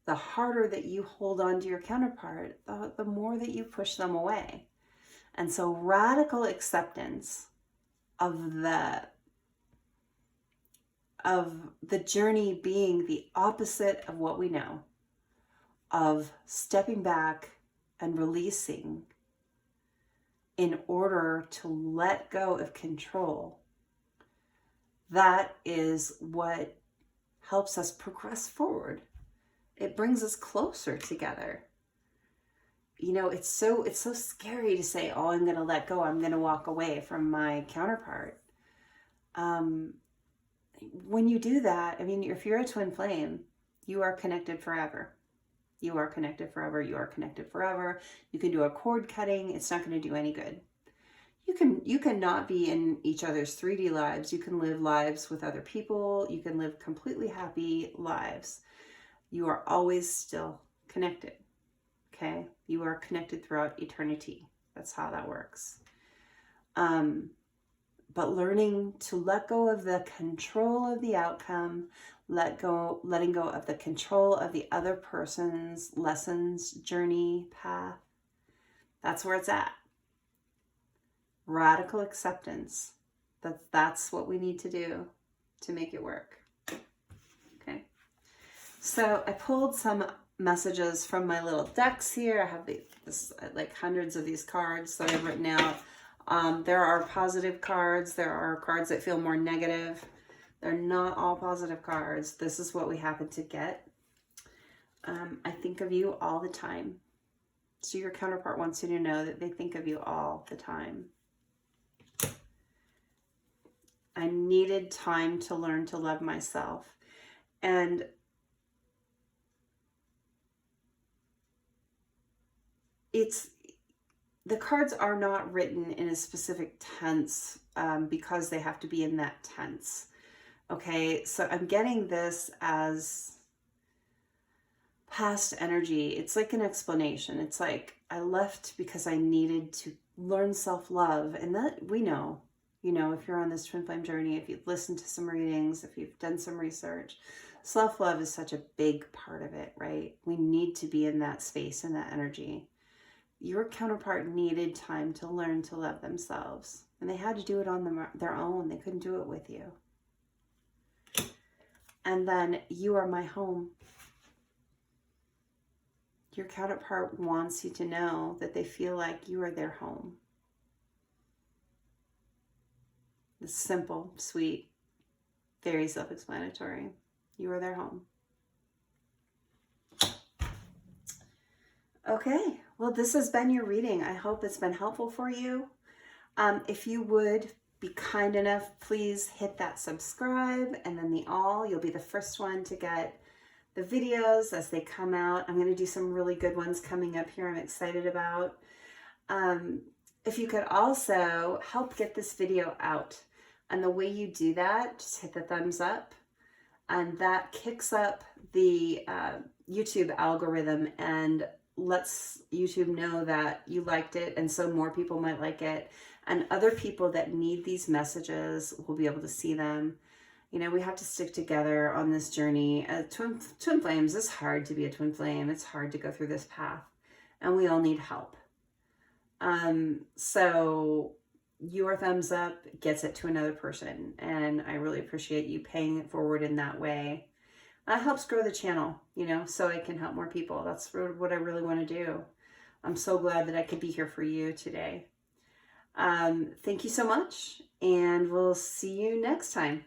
The harder that you hold on to your counterpart, the more that you push them away. And so radical acceptance of the journey being the opposite of what we know, of stepping back and releasing in order to let go of control. That is what helps us progress forward. It brings us closer together. You know, it's so scary to say, oh, I'm going to let go. I'm going to walk away from my counterpart. When you do that, I mean, if you're a twin flame, you are connected forever. You are connected forever. You are connected forever. You can do a cord cutting. It's not going to do any good. You can not be in each other's 3D lives. You can live lives with other people. You can live completely happy lives. You are always still connected. Okay? You are connected throughout eternity. That's how that works. But learning to let go of the control of the outcome, letting go of the control of the other person's lessons, journey, path, that's where it's at. Radical acceptance. That's what we need to do to make it work. Okay. So I pulled some messages from my little decks here. I have like hundreds of these cards that I've written out. There are positive cards. There are cards that feel more negative. They're not all positive cards. This is what we happen to get. I think of you all the time. So your counterpart wants you to know that they think of you all the time. I needed time to learn to love myself. And the cards are not written in a specific tense because they have to be in that tense. Okay, so I'm getting this as past energy. It's like an explanation. It's like I left because I needed to learn self-love. And that we know, you know, if you're on this twin flame journey, if you've listened to some readings, if you've done some research, self-love is such a big part of it, right? We need to be in that space and that energy. Your counterpart needed time to learn to love themselves, and they had to do it on their own. They couldn't do it with you. And then you are my home. Your counterpart wants you to know that they feel like you are their home. It's simple, sweet, very self-explanatory. You are their home. Okay, well, this has been your reading. I hope it's been helpful for you. If you would be kind enough, please hit that subscribe and then the all. You'll be the first one to get the videos as they come out. I'm going to do some really good ones coming up here I'm excited about. If you could also help get this video out. And the way you do that, just hit the thumbs up. And that kicks up the YouTube algorithm and lets YouTube know that you liked it, and so more people might like it. And other people that need these messages will be able to see them. You know, we have to stick together on this journey. Twin flames, it's hard to be a twin flame. It's hard to go through this path. And we all need help. So your thumbs up gets it to another person. And I really appreciate you paying it forward in that way. That helps grow the channel, you know, so I can help more people. That's what I really want to do. I'm so glad that I could be here for you today. Thank you so much, and we'll see you next time.